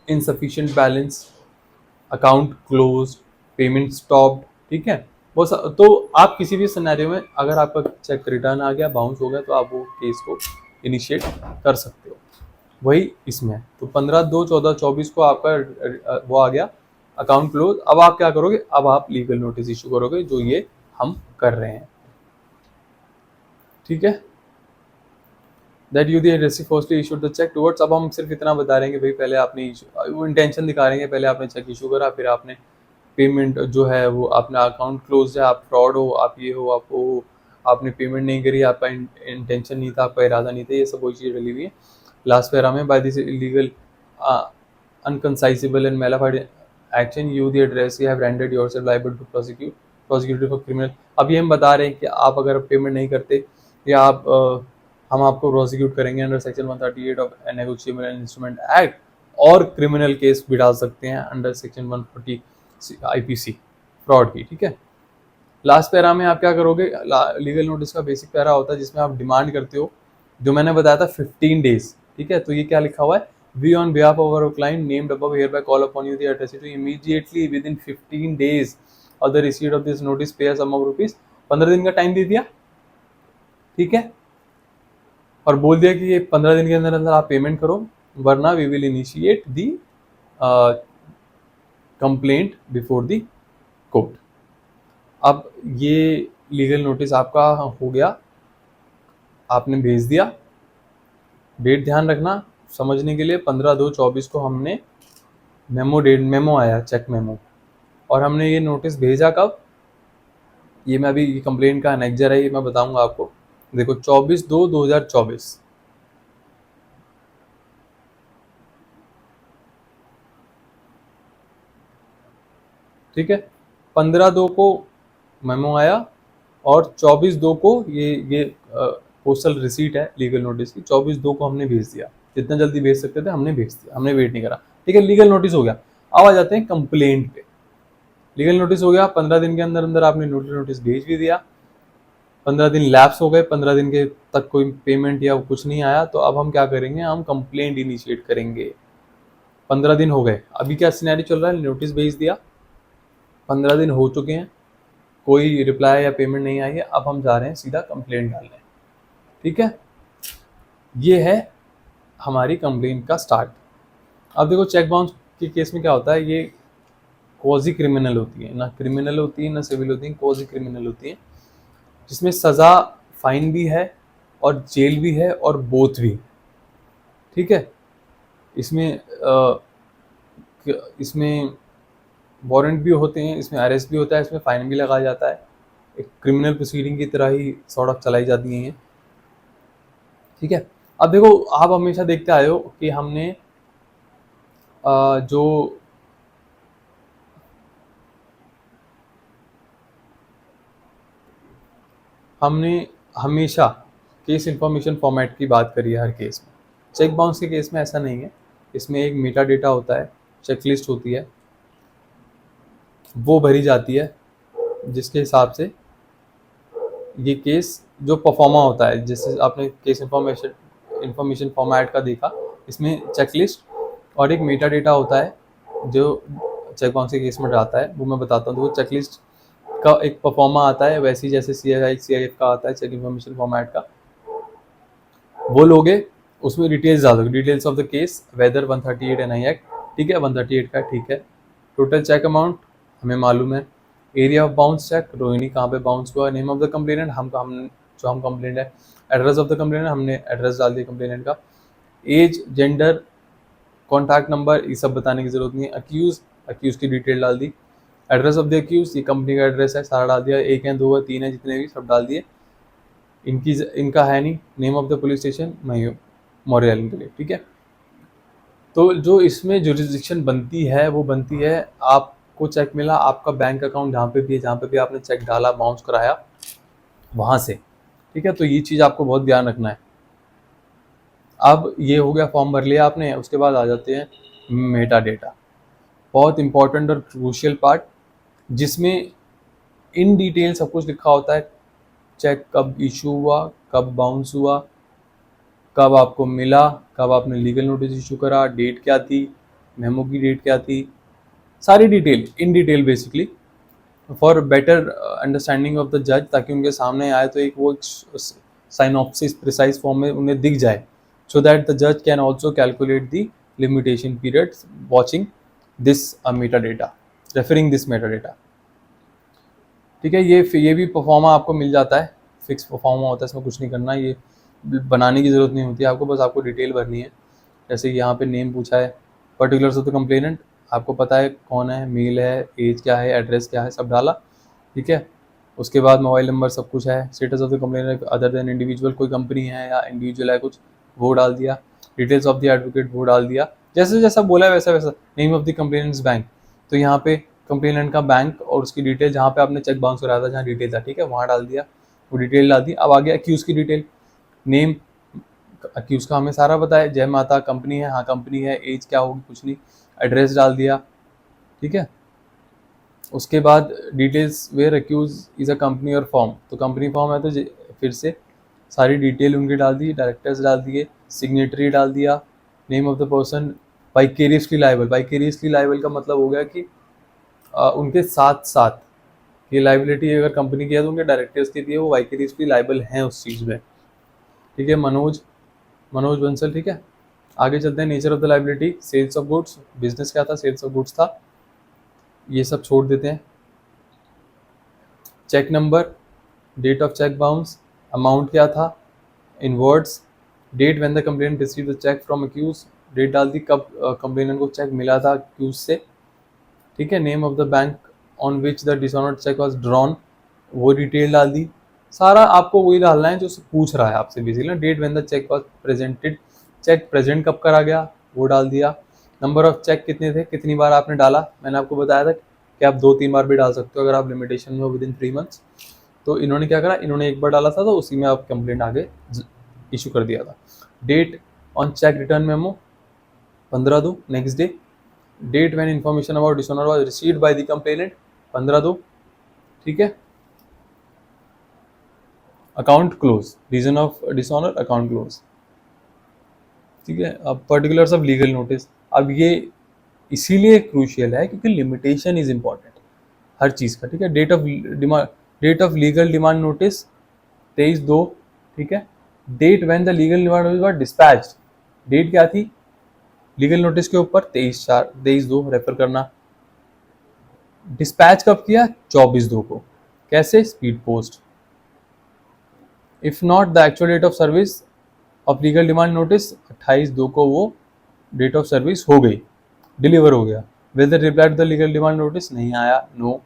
insufficient balance, account close, payment stopped, ठीक है। वो तो आप किसी भी सिनेरियो में अगर आपका चेक रिटर्न आ गया, बाउंस हो गया, तो आप वो केस को इनिशिएट कर सकते हो। वही इसमें है। तो 15/2/14/24 को आपका वो आ गया अकाउंट क्लोज। अब आप क्या करोगे? अब आप लीगल नोटिस इशू करोगे, जो ये हम कर रहे हैं, ठीक है। That you the addressee firstly issued the check towards। अब हम सिर्फ इतना बता रहे हैं कि भाई पहले आपने वो इंटेंशन दिखा रहे हैं, पहले आपने चेक इशू करा, फिर आपने पेमेंट जो है वो आपने अकाउंट क्लोज है, आप फ्रॉड हो, आप ये हो, आप वो हो, आपने पेमेंट नहीं करी, आपका इंटेंशन नहीं था, आपका इरादा नहीं था, ये सब वही चीज़ डली हुई है। लास्ट पैरा में, by this illegal unconscionable and malafide action you the addressee have rendered yourself liable to prosecuted for criminal. अभी हम बता रहे हैं कि आप अगर पेमेंट नहीं करते, या आप हम आपको प्रोसिक्यूट करेंगे under section 138 of negotiable instrument act, और क्रिमिनल केस भी डाल सकते हैं अंडर सेक्शन 140 IPC फ्रॉड की। ठीक है, लास्ट पैरा में आप क्या करोगे, लीगल नोटिस का बेसिक पैरा होता है जिसमें आप डिमांड करते हो, जो मैंने बताया था 15 डेज। ठीक है, तो ये क्या लिखा हुआ है, we on behalf of our client named above hereby call upon you the attorney to immediately within 15 days of the receipt of this notice pay a sum of rupees. 15 दिन का टाइम दे दिया। ठीक है, और बोल दिया कि ये 15 दिन के अंदर अंदर आप पेमेंट करो, वरना we will initiate the complaint before the court. अब ये लीगल नोटिस आपका हो गया, आपने भेज दिया। डेट ध्यान रखना समझने के लिए, 15/2/24 को हमने मेमो आया, चेक मेमो, और हमने ये नोटिस भेजा कब, ये मैं अभी ये कंप्लेंट का एनेक्जर है, ये मैं बताऊंगा आपको। देखो 24/2/2024, ठीक है, 15/2 को मेमो आया और 24/2 को ये पोस्टल रिसीट है लीगल नोटिस की, 24/2 को हमने भेज दिया। जितना जल्दी भेज सकते थे हमने भेज दिया, हमने वेट नहीं करा। ठीक है, लीगल नोटिस हो गया। अब आ जाते हैं कंप्लेंट पे। लीगल नोटिस हो गया, 15 दिन के अंदर अंदर आपने नोटिस भेज भी दिया, 15 दिन लैप्स हो गए, 15 दिन के तक कोई पेमेंट या कुछ नहीं आया, तो अब हम क्या करेंगे, हम कंप्लेंट इनिशिएट करेंगे। 15 दिन हो गए, अभी क्या सिनेरियो चल रहा है, नोटिस भेज दिया, 15 दिन हो चुके हैं, कोई रिप्लाई या पेमेंट नहीं आई है, अब हम जा रहे हैं सीधा कंप्लेंट डालने। ठीक है, ये है हमारी कंप्लेंट का स्टार्ट। अब देखो चेक बाउंस के केस में क्या होता है, ये क्वाजी क्रिमिनल होती है, ना क्रिमिनल होती है ना सिविल होती है, क्वाजी क्रिमिनल होती है, जिसमें सज़ा फाइन भी है और जेल भी है और बोथ भी। ठीक है, इसमें वारंट भी होते हैं, इसमें अरेस्ट भी होता है, इसमें फाइन भी लगाया जाता है, एक क्रिमिनल प्रोसीडिंग की तरह ही सॉर्ट ऑफ चलाई जाती हैं। ठीक है, अब देखो आप हमेशा देखते आए हो कि हमने जो हमने हमेशा केस इंफॉर्मेशन फॉर्मेट की बात करी है हर केस में। चेक बाउंस के केस में ऐसा नहीं है, इसमें एक मेटा डेटा होता है, चेकलिस्ट होती है, वो भरी जाती है, जिसके हिसाब से ये केस जो परफॉर्मा होता है, जैसे आपने केस इंफॉर्मेशन फॉर्मेट का देखा, इसमें चेकलिस्ट और एक मेटा डेटा होता है जो चेक बाउंस के केस में आता है, वो मैं बताता हूँ। तो वो चेकलिस्ट का एक परफॉर्मा आता है, वैसे ही जैसे CIF का आता है, चेक इंफॉर्मेशन फॉर्मेट का, वो लोगे, उसमें डिटेल्स डाल दोगे, details of the case, whether 138 NI act. ठीक है, 138 का, ठीक है, टोटल चेक अमाउंट हमें मालूम है, area of bounce cheque, Rohini कहाँ पे बाउंस हुआ, नेम ऑफ द कंप्लेनेंट, हम कंप्लेंट है, एड्रेस ऑफ द कंप्लेनेंट, हमने एड्रेस डाल दिया कंप्लेनेंट का, एज, जेंडर, कॉन्टैक्ट नंबर, ये सब बताने की जरूरत नहीं है, अक्यूज की डिटेल डाल दी, एड्रेस ऑफ द अक्यूज, ये कंपनी का एड्रेस है, सारा डाल दिया, 1 है 2 है 3 है, जितने भी सब डाल दिए, इनका है नहीं, name of the police station मॉरियल के लिए। ठीक है, तो जो इसमें जुरिस्डिक्शन बनती है वो बनती है, आपको चेक मिला, आपका बैंक अकाउंट जहाँ पे भी है, जहाँ पे भी आपने चेक डाला, बाउंस कराया, वहाँ से। ठीक है, तो ये चीज़ आपको बहुत ध्यान रखना है। अब ये हो गया, फॉर्म भर लिया आपने, उसके बाद आ जाते हैं मेटा डेटा, बहुत इंपॉर्टेंट और क्रूशियल पार्ट, जिसमें इन डिटेल सब कुछ लिखा होता है, चेक कब इशू हुआ, कब बाउंस हुआ, कब आपको मिला, कब आपने लीगल नोटिस इशू करा, डेट क्या थी, मेमो की डेट क्या थी, सारी detail in detail basically, for better understanding of the जज, ताकि उनके सामने आए तो एक वो साइनॉप्सिस प्रिसाइज फॉर्म में उन्हें दिख जाए, so that the judge can also calculate the limitation period watching this metadata, referring this metadata। ठीक है, ये भी परफॉर्मा आपको मिल जाता है, फिक्स परफॉर्मा होता है, इसमें कुछ नहीं करना, ये बनाने की ज़रूरत नहीं होती है आपको, बस आपको डिटेल भरनी है। जैसे यहाँ पे नेम पूछा है, पर्टिकुलर्स ऑफ द कंप्लेनेंट, आपको पता है कौन है, मेल है, एज क्या है, एड्रेस क्या है, सब डाला। ठीक है, उसके बाद मोबाइल नंबर सब कुछ है, status of the complainant other than individual, कोई कंपनी है या इंडिविजुअल है कुछ, वो डाल दिया, डिटेल्स ऑफ द एडवोकेट वो डाल दिया, जैसे जैसा बोला है वैसा वैसा, name of the complainants bank, तो यहाँ पे कंप्लेनेंट का बैंक और उसकी डिटेल, जहाँ पे आपने चेक बाउंस कराया था, जहाँ डिटेल था, ठीक है, वहाँ डाल दिया, वो डिटेल डाल दी। अब आ गया अक्यूज की डिटेल, नेम, अक्यूज का हमें सारा पता है, जय माता कंपनी है, हाँ कंपनी है, एज क्या होगी कुछ नहीं, एड्रेस डाल दिया, ठीक है। उसके बाद details where accused is a company और फॉर्म, तो कंपनी फॉर्म है तो फिर से सारी डिटेल उनकी डाल दी, डायरेक्टर्स डाल दिए, सिग्नेटरी डाल दिया, name of the person, vicariously liable. Vicariously liable का मतलब हो गया कि उनके साथ साथ ये लाइबिलिटी अगर कंपनी की है तो उनके डायरेक्टर्स की भी है, वो वाइकेरियसली लायबल हैं उस चीज़ में, ठीक है। मनोज बंसल, ठीक है। आगे चलते हैं, nature of the liability, sales of goods, business क्या था, सेल्स ऑफ गुड्स था, ये सब छोड़ देते हैं। Cheque number, date of cheque bounce, amount क्या था in words, date when the complainant receive the cheque from accused, date डाल दी कब कंप्लेनेंट को चेक मिला था अक्यूज से, ठीक है। Name of the bank on which the dishonoured cheque was drawn, वो डिटेल डाल दी। सारा आपको वही डालना है जो पूछ रहा है आपसे basically. Date when the cheque was presented, cheque present कब करा गया वो डाल दिया। नंबर ऑफ चेक कितने थे, कितनी बार आपने डाला, मैंने आपको बताया था कि आप 2-3 बार भी डाल सकते हो अगर आप लिमिटेशन में हो विद इन 3 मंथ्स। तो इन्होंने क्या करा, इन्होंने एक बार डाला था तो उसी में आप कंप्लेंट आगे इशू कर दिया था। Date on cheque return memo 15 दो, next day. Date when information about dishonour was received by the complainant 15 दो, ठीक है। Account close, reason of dishonour account close, ठीक है। अब पर्टिकुलर्स ऑफ लीगल नोटिस, अब ये इसीलिए क्रूशियल है क्योंकि लिमिटेशन इज इंपॉर्टेंट हर चीज़ का, ठीक है। Date of legal demand notice 23/2, ठीक है। Date when the legal demand notice was dispatched, date क्या थी लीगल नोटिस के ऊपर 23/2 रेफर करना। डिस्पैच कब किया 24/2 को, कैसे, speed post. If not the actual date of service of legal demand notice 28/2 को वो डेट ऑफ सर्विस हो गई, डिलीवर हो गया। Whether reply to the legal demand notice, नहीं आया, no.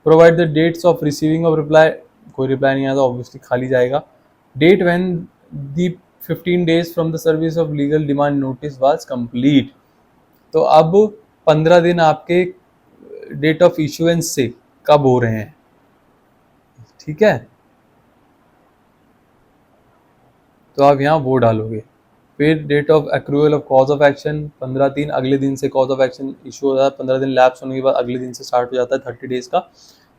Provide the dates of receiving of reply, कोई reply नहीं आया तो ऑब्वियसली खाली जाएगा। Date when the 15 days from the service of legal demand notice was complete, तो अब 15 दिन आपके डेट ऑफ इशुएंस से कब हो रहे हैं, ठीक है। तो आप यहाँ वो डालोगे। फिर date of accrual of cause of action 15/3, अगले दिन से कॉज ऑफ एक्शन इशू होता है, 15 दिन लैप्स होने के बाद अगले दिन से स्टार्ट हो जाता है 30 days का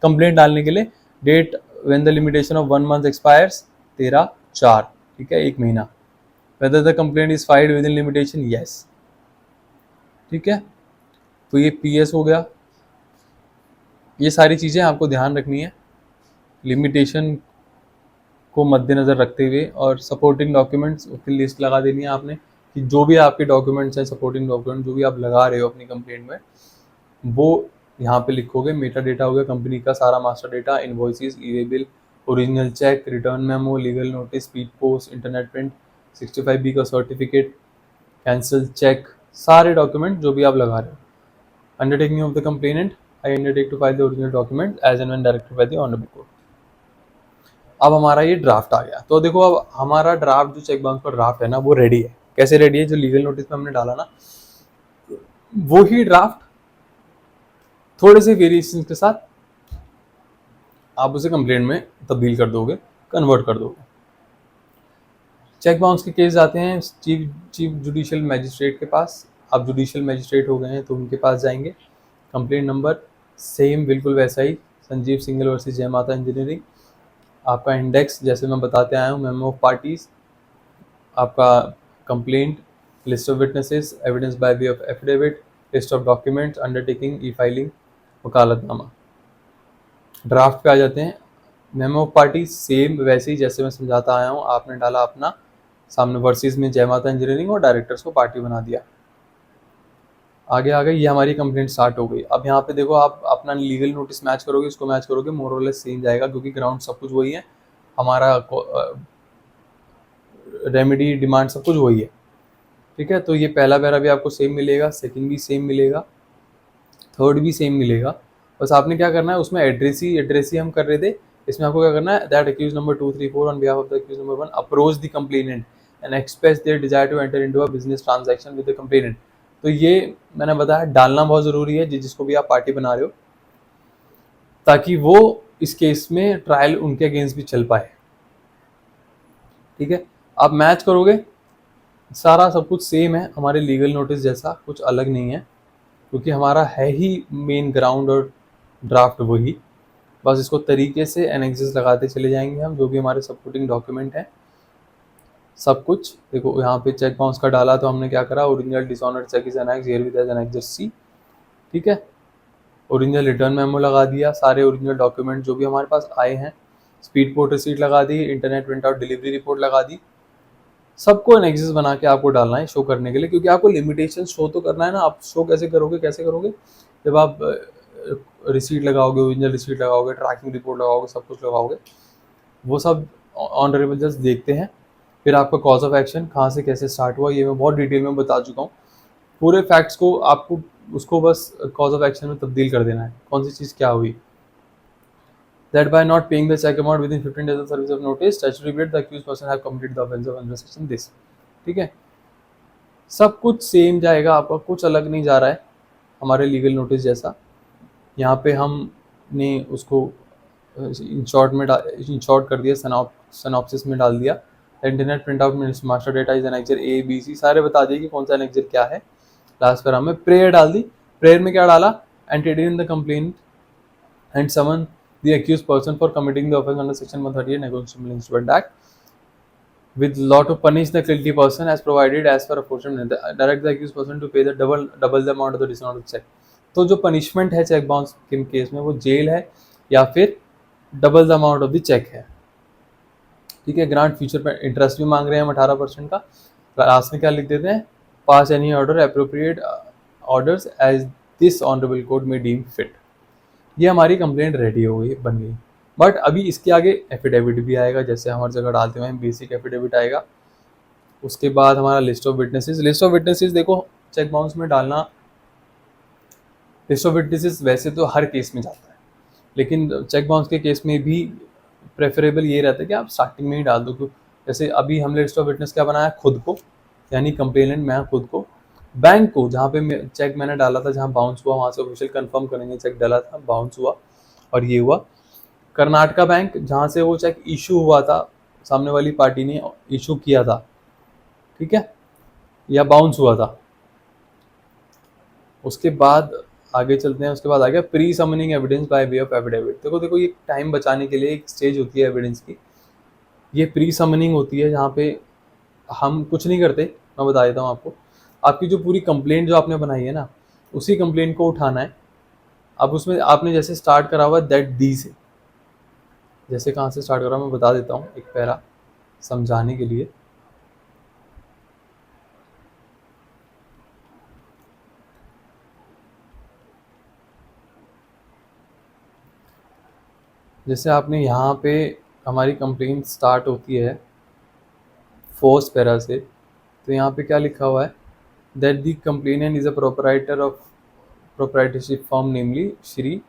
कंप्लेंट डालने के लिए। Date when the limitation of 1 month expires 13/4, ठीक है, 1 महीना। Whether the complaint is filed within limitation, yes, ठीक है। तो ये PS हो गया। ये सारी चीज़ें आपको ध्यान रखनी है लिमिटेशन को मद्देनज़र रखते हुए। और सपोर्टिंग डॉक्यूमेंट्स की लिस्ट लगा देनी है आपने कि जो भी आपके डॉक्यूमेंट्स हैं, सपोर्टिंग डॉक्यूमेंट जो भी आप लगा रहे हो अपनी कंप्लेंट में, वो यहाँ पे लिखोगे। मेटा डेटा हो गया कंपनी का सारा master data, invoices, e way bill, original cheque, return memo, legal notice, speed post, internet print, 65B का सर्टिफिकेट, कैंसिल चेक, सारे डॉक्यूमेंट जो भी आप लगा रहे हो। Undertaking of the complainant, I undertake to file the original document as and when directed by the honourable court. अब हमारा ये ड्राफ्ट आ गया, तो देखो अब हमारा ड्राफ्ट जो चेक बाउंस का ड्राफ्ट है ना वो रेडी है। कैसे रेडी है, जो लीगल नोटिस में हमने डाला ना वो ही ड्राफ्ट थोड़े से वेरिएशन के साथ आप उसे कंप्लेंट में तब्दील कर दोगे, कन्वर्ट कर दोगे। चेक बाउंस के केस आते हैं चीफ जुडिशियल मैजिस्ट्रेट के पास। आप जुडिशियल मैजिस्ट्रेट हो गए हैं तो उनके पास जाएंगे। कंप्लेंट नंबर सेम बिल्कुल वैसा ही, संजीव सिंगल वर्सेस जय माता इंजीनियरिंग। आपका इंडेक्स जैसे मैं बताते आया हूँ, मेमो ऑफ पार्टीज, आपका complaint, list of witnesses, evidence by way of affidavit, list of documents, undertaking, e filing, वकालतनामा। ड्राफ्ट पे आ जाते हैं। मेमो ऑफ पार्टी सेम वैसे ही जैसे मैं समझाता आया हूँ, आपने डाला अपना सामने वर्सेस में जय माता इंजीनियरिंग और डायरेक्टर्स को पार्टी बना दिया। आगे आ गई, ये हमारी कंप्लेंट स्टार्ट हो गई। अब यहाँ पे देखो आप अपना लीगल नोटिस मैच करोगे, इसको मैच करोगे, मोर और लेस सेम जाएगा क्योंकि ग्राउंड सब कुछ वही है, हमारा रेमेडी डिमांड सब कुछ वही है, ठीक है। तो ये पहला पैरा भी आपको सेम मिलेगा, सेकंड भी सेम मिलेगा, थर्ड भी सेम मिलेगा। बस आपने क्या करना है, उसमें एड्रेस ही हम कर रहे थे, इसमें आपको क्या करना है, that accused number 2, 3, 4 on behalf of the accused number 1 approach the complainant and express their desire to enter into a business transaction with the complainant. तो ये मैंने बताया डालना बहुत ज़रूरी है जिसको भी आप पार्टी बना रहे हो, ताकि वो इस केस में ट्रायल उनके अगेंस्ट भी चल पाए। ठीक है, आप मैच करोगे, सारा सब कुछ सेम है, हमारे लीगल नोटिस जैसा कुछ अलग नहीं है, क्योंकि हमारा है ही मेन ग्राउंड और ड्राफ्ट वही। बस इसको तरीके से एनेक्सेस लगाते चले जाएंगे हम, जो भी हमारे सपोर्टिंग डॉक्यूमेंट है सब कुछ। देखो यहाँ पे चेक बाउंस का डाला तो हमने क्या करा, original dishonoured cheque is annex herewith as annexure C, ठीक है। ओरिजिनल रिटर्न मेमो लगा दिया, सारे ओरिजिनल डॉक्यूमेंट जो भी हमारे पास आए हैं, स्पीड पोर्ट रिसीट लगा दी, internet print out delivery report लगा दी, सबको एनेक्सेस बना के आपको डालना है शो करने के लिए, क्योंकि आपको लिमिटेशन शो तो करना है ना। आप शो कैसे करोगे, जब आप रिसीट लगाओगे, ओरिजिनल रिसीट लगाओगे, ट्रैकिंग रिपोर्ट लगाओगे, सब कुछ लगाओगे, वो सब ऑनरेबल जज देखते हैं। फिर आपका कॉज ऑफ एक्शन कहाँ से कैसे स्टार्ट हुआ, ये मैं बहुत डिटेल में बता चुका हूँ। पूरे फैक्ट्स को आपको उसको बस कॉज ऑफ एक्शन में तब्दील कर देना है, कौन सी चीज़ क्या हुई। That by not paying the check amount within 15 days of service of notice, statutory period, the accused person have committed the offence of under section this, ठीक है। सब कुछ सेम जाएगा आपका, कुछ अलग नहीं जा रहा है हमारे लीगल नोटिस जैसा। यहाँ पे हमने उसको इन शॉर्ट कर दिया, सनॉप्सिस में डाल दिया। इंटरनेट प्रिंट आउट में master data is annexure A B C, सारे बता दिए कि कौन सा एनेक्सर क्या है। लास्ट पर हमें प्रेयर डाल दी, प्रेयर में क्या डाला, stated in the complaint and summon the accused person for committing the offence under section 138 Negotiable Instrument Act with law to punish the guilty person as provided as per apportionment, direct the accused person to pay the double the amount of the dishonored check। तो जो punishment है cheque bounce के case में वो jail है या फिर double the amount of the cheque है, ठीक है। ग्रांट फ्यूचर पर इंटरेस्ट भी मांग रहे हैं हम 18% का। लास्ट में क्या लिख देते हैं, pass any order appropriate orders as this honourable court may deem fit. ये हमारी कंप्लेंट रेडी हो गई, बन गई। बट अभी इसके आगे एफिडेविट भी आएगा, जैसे हमारी जगह डालते हुए बेसिक एफिडेविट आएगा। उसके बाद हमारा लिस्ट ऑफ विटनेसेस देखो चेक बाउंस में डालना, लिस्ट ऑफ विटनेसेस वैसे तो हर केस में जाता है, लेकिन चेक बाउंस के केस में भी प्रेफरेबल ये रहता है कि आप स्टार्टिंग में ही डाल दो। क्यों, जैसे अभी हमने लिस्ट ऑफ विटनेस क्या बनाया, खुद को, यानी कंप्लेनेंट मैं खुद को, बैंक को जहाँ पे चेक मैंने डाला था, जहाँ बाउंस हुआ वहाँ से ऑफिशियल कंफर्म करेंगे चेक डाला था, बाउंस हुआ और ये हुआ। कर्नाटका बैंक जहाँ से वो चेक इशू हुआ था, सामने वाली पार्टी ने इशू किया था, ठीक है, या बाउंस हुआ था। उसके बाद आगे चलते हैं, उसके बाद आ गया pre summoning evidence by way of affidavit. देखो ये टाइम बचाने के लिए एक स्टेज होती है एविडेंस की, ये प्री समनिंग होती है, जहाँ पे हम कुछ नहीं करते, मैं बता देता हूँ आपको। आपकी जो पूरी कंप्लेंट जो आपने बनाई है ना, उसी कंप्लेंट को उठाना है। अब उसमें आपने जैसे स्टार्ट करा हुआ दैट दी से, जैसे कहाँ से स्टार्ट करा मैं बता देता हूँ एक पैरा समझाने के लिए। जैसे आपने यहाँ पे हमारी कंप्लेंट स्टार्ट होती है फोर्थ पैरा से, तो यहाँ पे क्या लिखा हुआ है, that the complainant is a proprietor of proprietorship firm namely Shri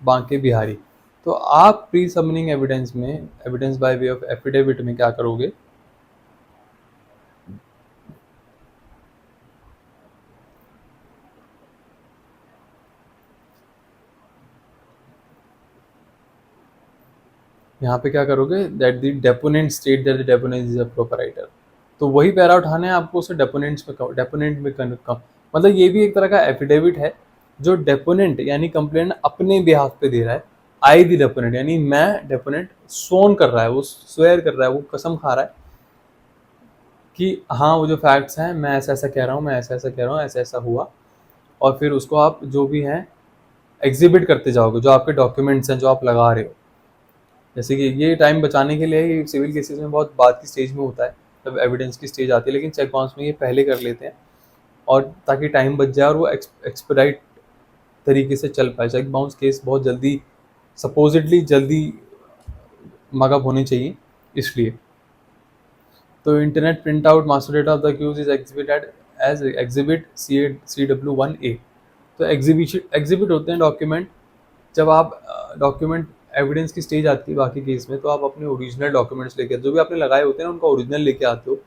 Banke Bihari. तो आप प्री समनिंग एविडेंस में, evidence by way of affidavit में क्या करोगे, यहाँ पे क्या करोगे, that the deponent state that the deponent is a proprietor. तो वही पैरा उठाना है आपको, उसे डेपोनेंट में कम, मतलब ये भी एक तरह का एफिडेविट है जो डेपोनेंट यानी कंप्लेंट अपने बिहाफ पे दे रहा है। आई दी डेपोनेंट यानी मैं, डेपोनेंट सोन कर रहा है, वो स्वेयर कर रहा है, वो कसम खा रहा है कि हाँ वो जो फैक्ट्स हैं मैं ऐसा ऐसा कह रहा हूँ, मैं ऐसा ऐसा कह रहा हूँ, ऐसा ऐसा हुआ। और फिर उसको आप जो भी हैं एग्जिबिट करते जाओगे, जो आपके डॉक्यूमेंट्स हैं जो आप लगा रहे हो। जैसे कि ये टाइम बचाने के लिए ये सिविल केसेस में बहुत बाद की स्टेज में होता है, जब एविडेंस की स्टेज आती है, लेकिन चेक बाउंस में ये पहले कर लेते हैं और ताकि टाइम बच जाए और वो एक्सपेडाइट तरीके से चल पाए। चेक बाउंस केस बहुत जल्दी, सपोजिटली जल्दी मगअप होने चाहिए, इसलिए। तो internet print out master data of the accused is exhibited as exhibit CW1A। तो एग्जिबिट होते हैं डॉक्यूमेंट, जब आप डॉक्यूमेंट एविडेंस की स्टेज आती है बाकी केस में, तो आप अपने ओरिजिनल डॉक्यूमेंट्स लेके, जो भी आपने लगाए होते हैं उनका ओरिजिनल लेके आते हो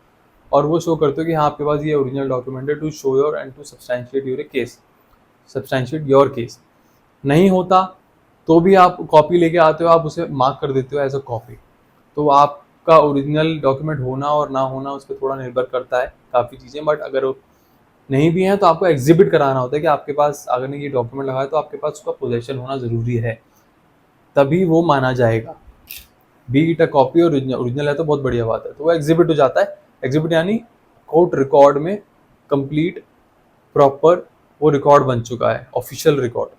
और वो शो करते हो कि हाँ आपके पास ये ओरिजिनल डॉक्यूमेंट है, to show your and to substantiate your case, substantiate your case. नहीं होता तो भी आप कॉपी लेके आते हो, आप उसे मार्क कर देते हो एज अ कॉपी। तो आप आपका ओरिजिनल डॉक्यूमेंट होना और ना होना उस पर थोड़ा निर्भर करता है काफ़ी चीज़ें, बट अगर वो नहीं भी है तो आपको एग्जिबिट कराना होता है कि आपके पास अगर नहीं ये डॉक्यूमेंट लगाया तो आपके पास उसका पोजेशन होना ज़रूरी है, तभी वो माना जाएगा। बी इट अ कॉपी और ओरिजिनल है तो बहुत बढ़िया बात है, तो वो एग्जिबिट हो जाता है। एग्जिबिट यानी कोर्ट रिकॉर्ड में कंप्लीट प्रॉपर वो रिकॉर्ड बन चुका है, ऑफिशियल रिकॉर्ड।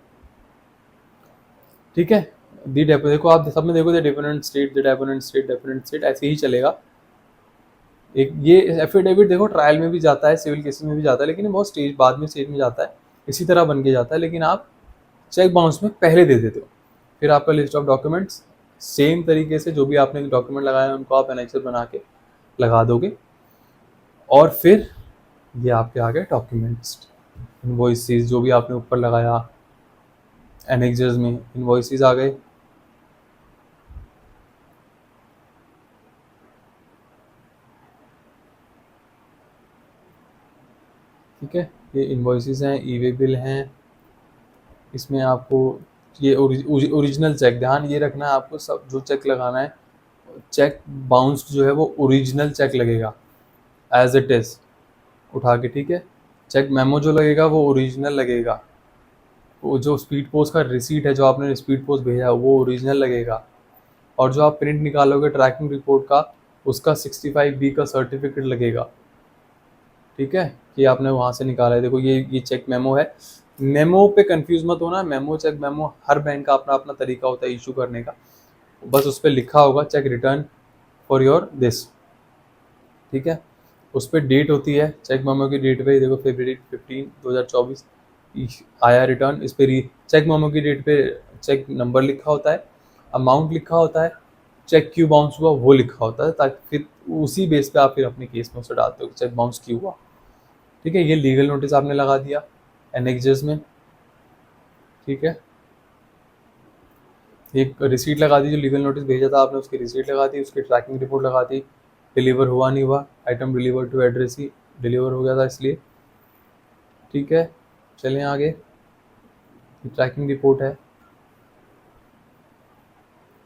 ठीक है, दी डेपो देखो आप सब में देखो, dependent state, the deponent state, deponent state, ऐसे ही चलेगा। एक ये एफिडेविट देखो ट्रायल में भी जाता है, सिविल केसेस में भी जाता है, लेकिन बहुत स्टेज बाद में स्टेज में जाता है, इसी तरह बन के जाता है, लेकिन आप चेक बाउंस में पहले दे देते हो। फिर आपका लिस्ट ऑफ डॉक्यूमेंट्स सेम तरीके से जो भी आपने डॉक्यूमेंट लगाए हैं उनको आप एनेक्सर बना के लगा दोगे, और फिर ये आपके आ गए डॉक्यूमेंट्स, इनवॉइसेस जो भी आपने ऊपर लगाया एनेक्सर्स में, इनवॉइसेस आ गए। ठीक है, ये इनवॉइसेस हैं, ई वे बिल हैं, इसमें आपको ये ओरिजिनल चेक, ध्यान ये रखना है आपको, सब जो चेक लगाना है चेक बाउंस्ड जो है वो ओरिजिनल चेक लगेगा एज इट इज उठा के। ठीक है, चेक मेमो जो लगेगा वो ओरिजिनल लगेगा, वो जो स्पीड पोस्ट का रिसीट है जो आपने स्पीड पोस्ट भेजा है वो ओरिजिनल लगेगा, और जो आप प्रिंट निकालोगे ट्रैकिंग रिपोर्ट का उसका 65B का सर्टिफिकेट लगेगा। ठीक है, कि आपने वहाँ से निकाला है। देखो ये चेक मेमो है, मेमो पे कंफ्यूज मत होना, मेमो चेक मेमो हर बैंक का अपना अपना तरीका होता है इशू करने का, बस उस पर लिखा होगा check return for your this. ठीक है, उस पर डेट होती है चेक मेमो की डेट पे, देखो फरवरी 15 2024 आया रिटर्न, इस पर चेक मेमो की डेट पे चेक नंबर लिखा होता है, अमाउंट लिखा होता है, चेक क्यों बाउंस हुआ वो लिखा होता है, ताकि फिर उसी बेस पे आप फिर अपने केस में उसे डालते हो कि चेक बाउंस क्यों हुआ। ठीक है, ये लीगल नोटिस आपने लगा दिया एनेक्सर्स में। ठीक है, एक रिसीट लगा दी, जो लीगल नोटिस भेजा था आपने उसकी रिसीट लगा दी, उसकी ट्रैकिंग रिपोर्ट लगा दी, डिलीवर हुआ नहीं हुआ, आइटम डिलीवर टू एड्रेस ही डिलीवर हो गया था इसलिए। ठीक है, चलें आगे, ट्रैकिंग रिपोर्ट है,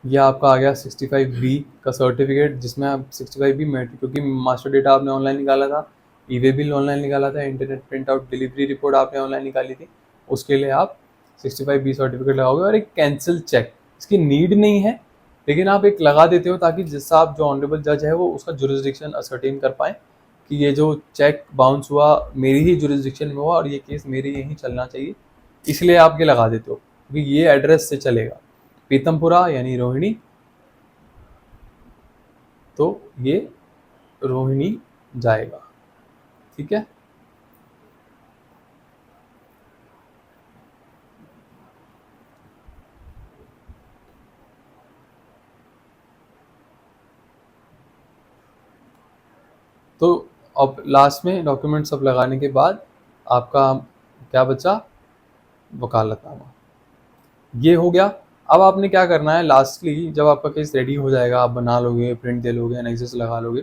यह आपका आ गया 65B का सर्टिफिकेट, जिसमें आप 65B क्योंकि मास्टर डेटा आपने ऑनलाइन निकाला था, ई वे बिल ऑनलाइन निकाला था, internet print out delivery report आपने ऑनलाइन निकाली थी, उसके लिए आप 65B सर्टिफिकेट लगाओगे। और एक कैंसिल चेक, इसकी नीड नहीं है लेकिन आप एक लगा देते हो ताकि जिससे आप जो ऑनरेबल जज है वो उसका जुरिस्डिक्शन असर्टेन कर पाए कि ये जो चेक बाउंस हुआ मेरी ही जुरिस्डिक्शन में हुआ और ये केस मेरे यहीं चलना चाहिए, इसलिए आप ये लगा देते हो क्योंकि ये एड्रेस से चलेगा, पीतमपुरा यानी रोहिणी, तो ये रोहिणी जाएगा। ठीक है, तो अब लास्ट में डॉक्यूमेंट सब लगाने के बाद आपका क्या बचा, वकालतनामा, ये हो गया। अब आपने क्या करना है, लास्टली जब आपका केस रेडी हो जाएगा, आप बना लोगे, प्रिंट दे लोगे, एनेक्सर्स लगा लोगे,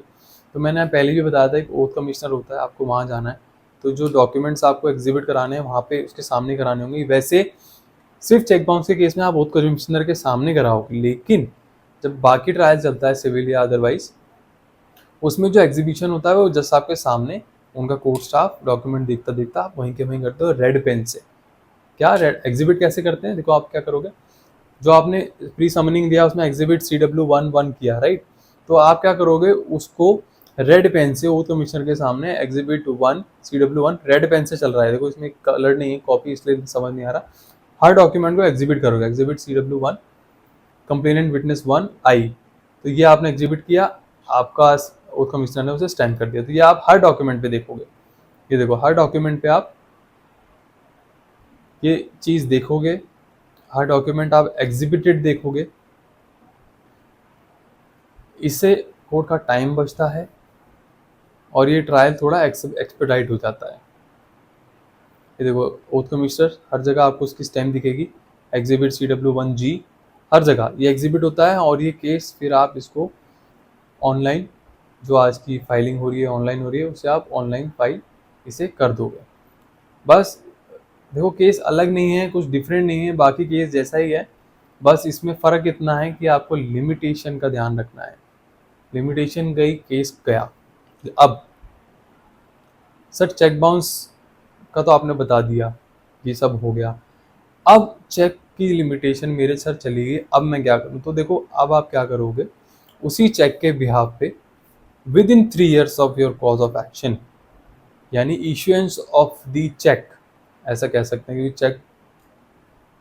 तो मैंने पहले भी बताया था एक ओथ कमिश्नर होता है, आपको वहाँ जाना है, तो जो डॉक्यूमेंट्स आपको एग्जिबिट कराने हैं वहाँ पे उसके सामने कराने होंगे। वैसे सिर्फ चेक बाउंस के केस में आप ओथ कमिश्नर के सामने कराओगे, लेकिन जब बाकी ट्रायल चलता है सिविल या अदरवाइज, उसमें जो एग्जीबिशन होता है वो जज साहब के सामने उनका कोर्ट स्टाफ डॉक्यूमेंट देखता देखता आप वहीं के वहीं करते हो रेड पेन से। क्या रेड एग्जिबिट कैसे करते हैं, देखो आप क्या करोगे, जो आपने प्री समनिंग दिया उसमें एग्जिबिट CW11 किया, राइट, तो आप क्या करोगे उसको रेड पेन से ओथ कमिश्नर के सामने एग्जिबिट 1 CW1 रेड पेन से चल रहा है, देखो इसमें कलर नहीं है कॉपी इसलिए समझ नहीं आ रहा, हर डॉक्यूमेंट को एग्जिबिट करोगे, एग्जिबिट CW1 कंप्लेनेंट विटनेस 1 आई, तो ये आपने एग्जिबिट किया, आपका ओथ कमिश्नर ने उसे स्टैम्प कर दिया, तो ये आप हर डॉक्यूमेंट पे देखोगे, ये देखो हर डॉक्यूमेंट पे आप ये चीज़ देखोगे, हर डॉक्यूमेंट आप एग्जिबिटेड देखोगे, इससे कोर्ट का टाइम बचता है और ये ट्रायल थोड़ा एक्सपेडाइट हो जाता है। ये देखो ओथ कमिश्नर हर जगह आपको उसकी स्टैम्प दिखेगी, एग्जिबिट CW1G हर जगह ये एग्जिबिट होता है, और ये केस फिर आप इसको ऑनलाइन जो आज की फाइलिंग हो रही है ऑनलाइन हो रही है उसे आप ऑनलाइन फाइल इसे कर दोगे। बस देखो केस अलग नहीं है, कुछ डिफरेंट नहीं है, बाकी केस जैसा ही है, बस इसमें फ़र्क इतना है कि आपको लिमिटेशन का ध्यान रखना है। लिमिटेशन गई, केस गया। अब सर चेक बाउंस का तो आपने बता दिया, ये सब हो गया। अब चेक की लिमिटेशन मेरे सर चली गई, अब मैं क्या करूँ? तो देखो अब आप क्या करोगे, उसी चेक के बिहाफ पे with in 3 years of your cause of action, यानी इशुएंस ऑफ द चेक, ऐसा कह सकते हैं, क्योंकि चेक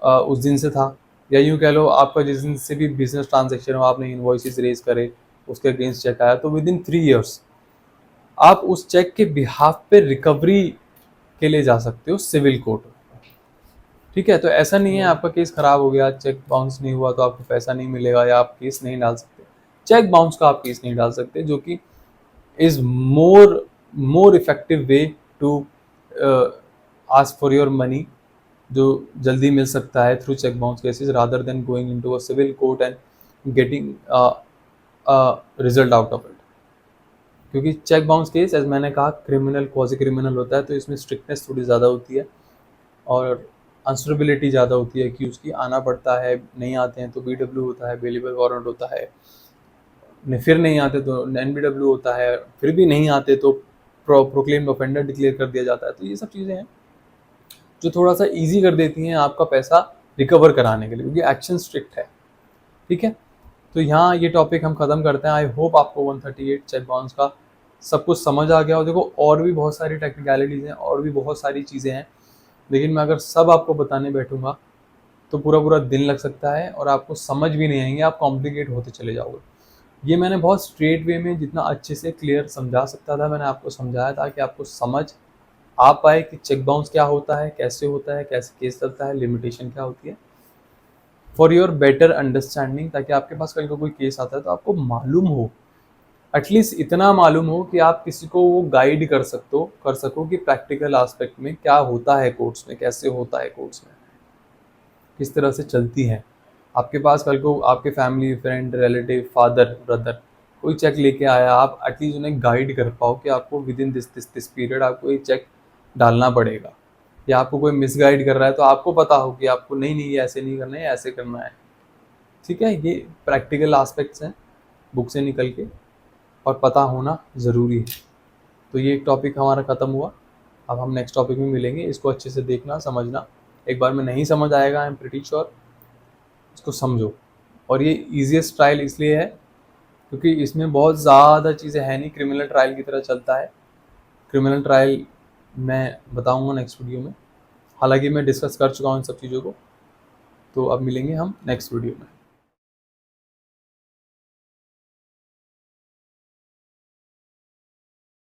उस दिन से था, या यूँ कह लो आपका जिस दिन से भी बिजनेस ट्रांजेक्शन हो, आपने इन्वॉइसेस रेज करे, उसके अगेंस्ट चेक आया, तो विद इन 3 years आप उस चेक के बिहाफ पे रिकवरी के लिए जा सकते हो सिविल कोर्ट। ठीक है, तो ऐसा नहीं है आपका केस खराब हो गया, चेक बाउंस नहीं हुआ तो आपको पैसा नहीं मिलेगा या आप केस नहीं डाल सकते। चेक बाउंस का आप केस नहीं डाल सकते, जो कि is more effective way to ask for your money, जो जल्दी मिल सकता है through cheque bounce cases, rather than going into a civil court and getting result out of it. क्योंकि चेक बाउंस केस, एज मैंने कहा, क्रिमिनल क्वाजी क्रिमिनल होता है, तो इसमें स्ट्रिक्टनेस थोड़ी ज़्यादा होती है और आंसरेबिलिटी ज़्यादा होती है कि उसकी आना पड़ता है, नहीं आते हैं तो BW होता है, बेलेबल वारंट होता है, फिर नहीं आते तो NBW होता है, फिर भी नहीं आते तो प्रोक्लेम्ड ऑफेंडर डिक्लेयर कर दिया जाता है। तो ये सब चीज़ें हैं जो थोड़ा सा ईजी कर देती हैं आपका पैसा रिकवर कराने के लिए, क्योंकि एक्शन स्ट्रिक्ट है। ठीक है, तो यहाँ ये टॉपिक हम ख़त्म करते हैं। आई होप आपको 138 चेक बाउंस का सब कुछ समझ आ गया हो। देखो और भी बहुत सारी टेक्निकलिटीज़ हैं और भी बहुत सारी चीज़ें हैं, लेकिन मैं अगर सब आपको बताने बैठूंगा तो पूरा पूरा दिन लग सकता है और आपको समझ भी नहीं आएंगे, आप कॉम्प्लिकेट होते चले जाओगे। ये मैंने बहुत स्ट्रेट वे में जितना अच्छे से क्लियर समझा सकता था मैंने आपको समझाया, ताकि आपको समझ आ पाए कि चेक बाउंस क्या होता है, कैसे होता है, कैसे केस चलता है, लिमिटेशन क्या होती है, फॉर योर बेटर अंडरस्टैंडिंग, ताकि आपके पास कल को कोई केस आता है तो आपको मालूम हो, एटलीस्ट इतना मालूम हो कि आप किसी को वो गाइड कर सको कि प्रैक्टिकल एस्पेक्ट में क्या होता है कोर्ट्स में, कैसे होता है कोर्ट्स में, किस तरह से चलती है। आपके पास कल को आपके family friend relative father brother कोई चेक लेके आया, आप एटलीस्ट उन्हें गाइड कर पाओ कि आपको विद इन दिस पीरियड आपको ये चेक डालना पड़ेगा, या आपको कोई मिसगाइड कर रहा है तो आपको पता हो कि आपको नहीं ये ऐसे नहीं करना है, ऐसे करना है। ठीक है, ये प्रैक्टिकल एस्पेक्ट्स हैं बुक से निकल के, और पता होना ज़रूरी है। तो ये एक टॉपिक हमारा ख़त्म हुआ। अब हम नेक्स्ट टॉपिक में मिलेंगे, इसको अच्छे से देखना समझना। एक बार में नहीं समझ आएगा, आई एम प्रीटी श्योर, इसको समझो। और ये ईजीएस्ट ट्रायल इसलिए है क्योंकि इसमें बहुत ज़्यादा चीज़ें हैं नहीं, क्रिमिनल ट्रायल की तरह चलता है। क्रिमिनल ट्रायल मैं बताऊंगा नेक्स्ट वीडियो में, हालांकि मैं डिस्कस कर चुका हूँ इन सब चीज़ों को। तो अब मिलेंगे हम नेक्स्ट वीडियो में।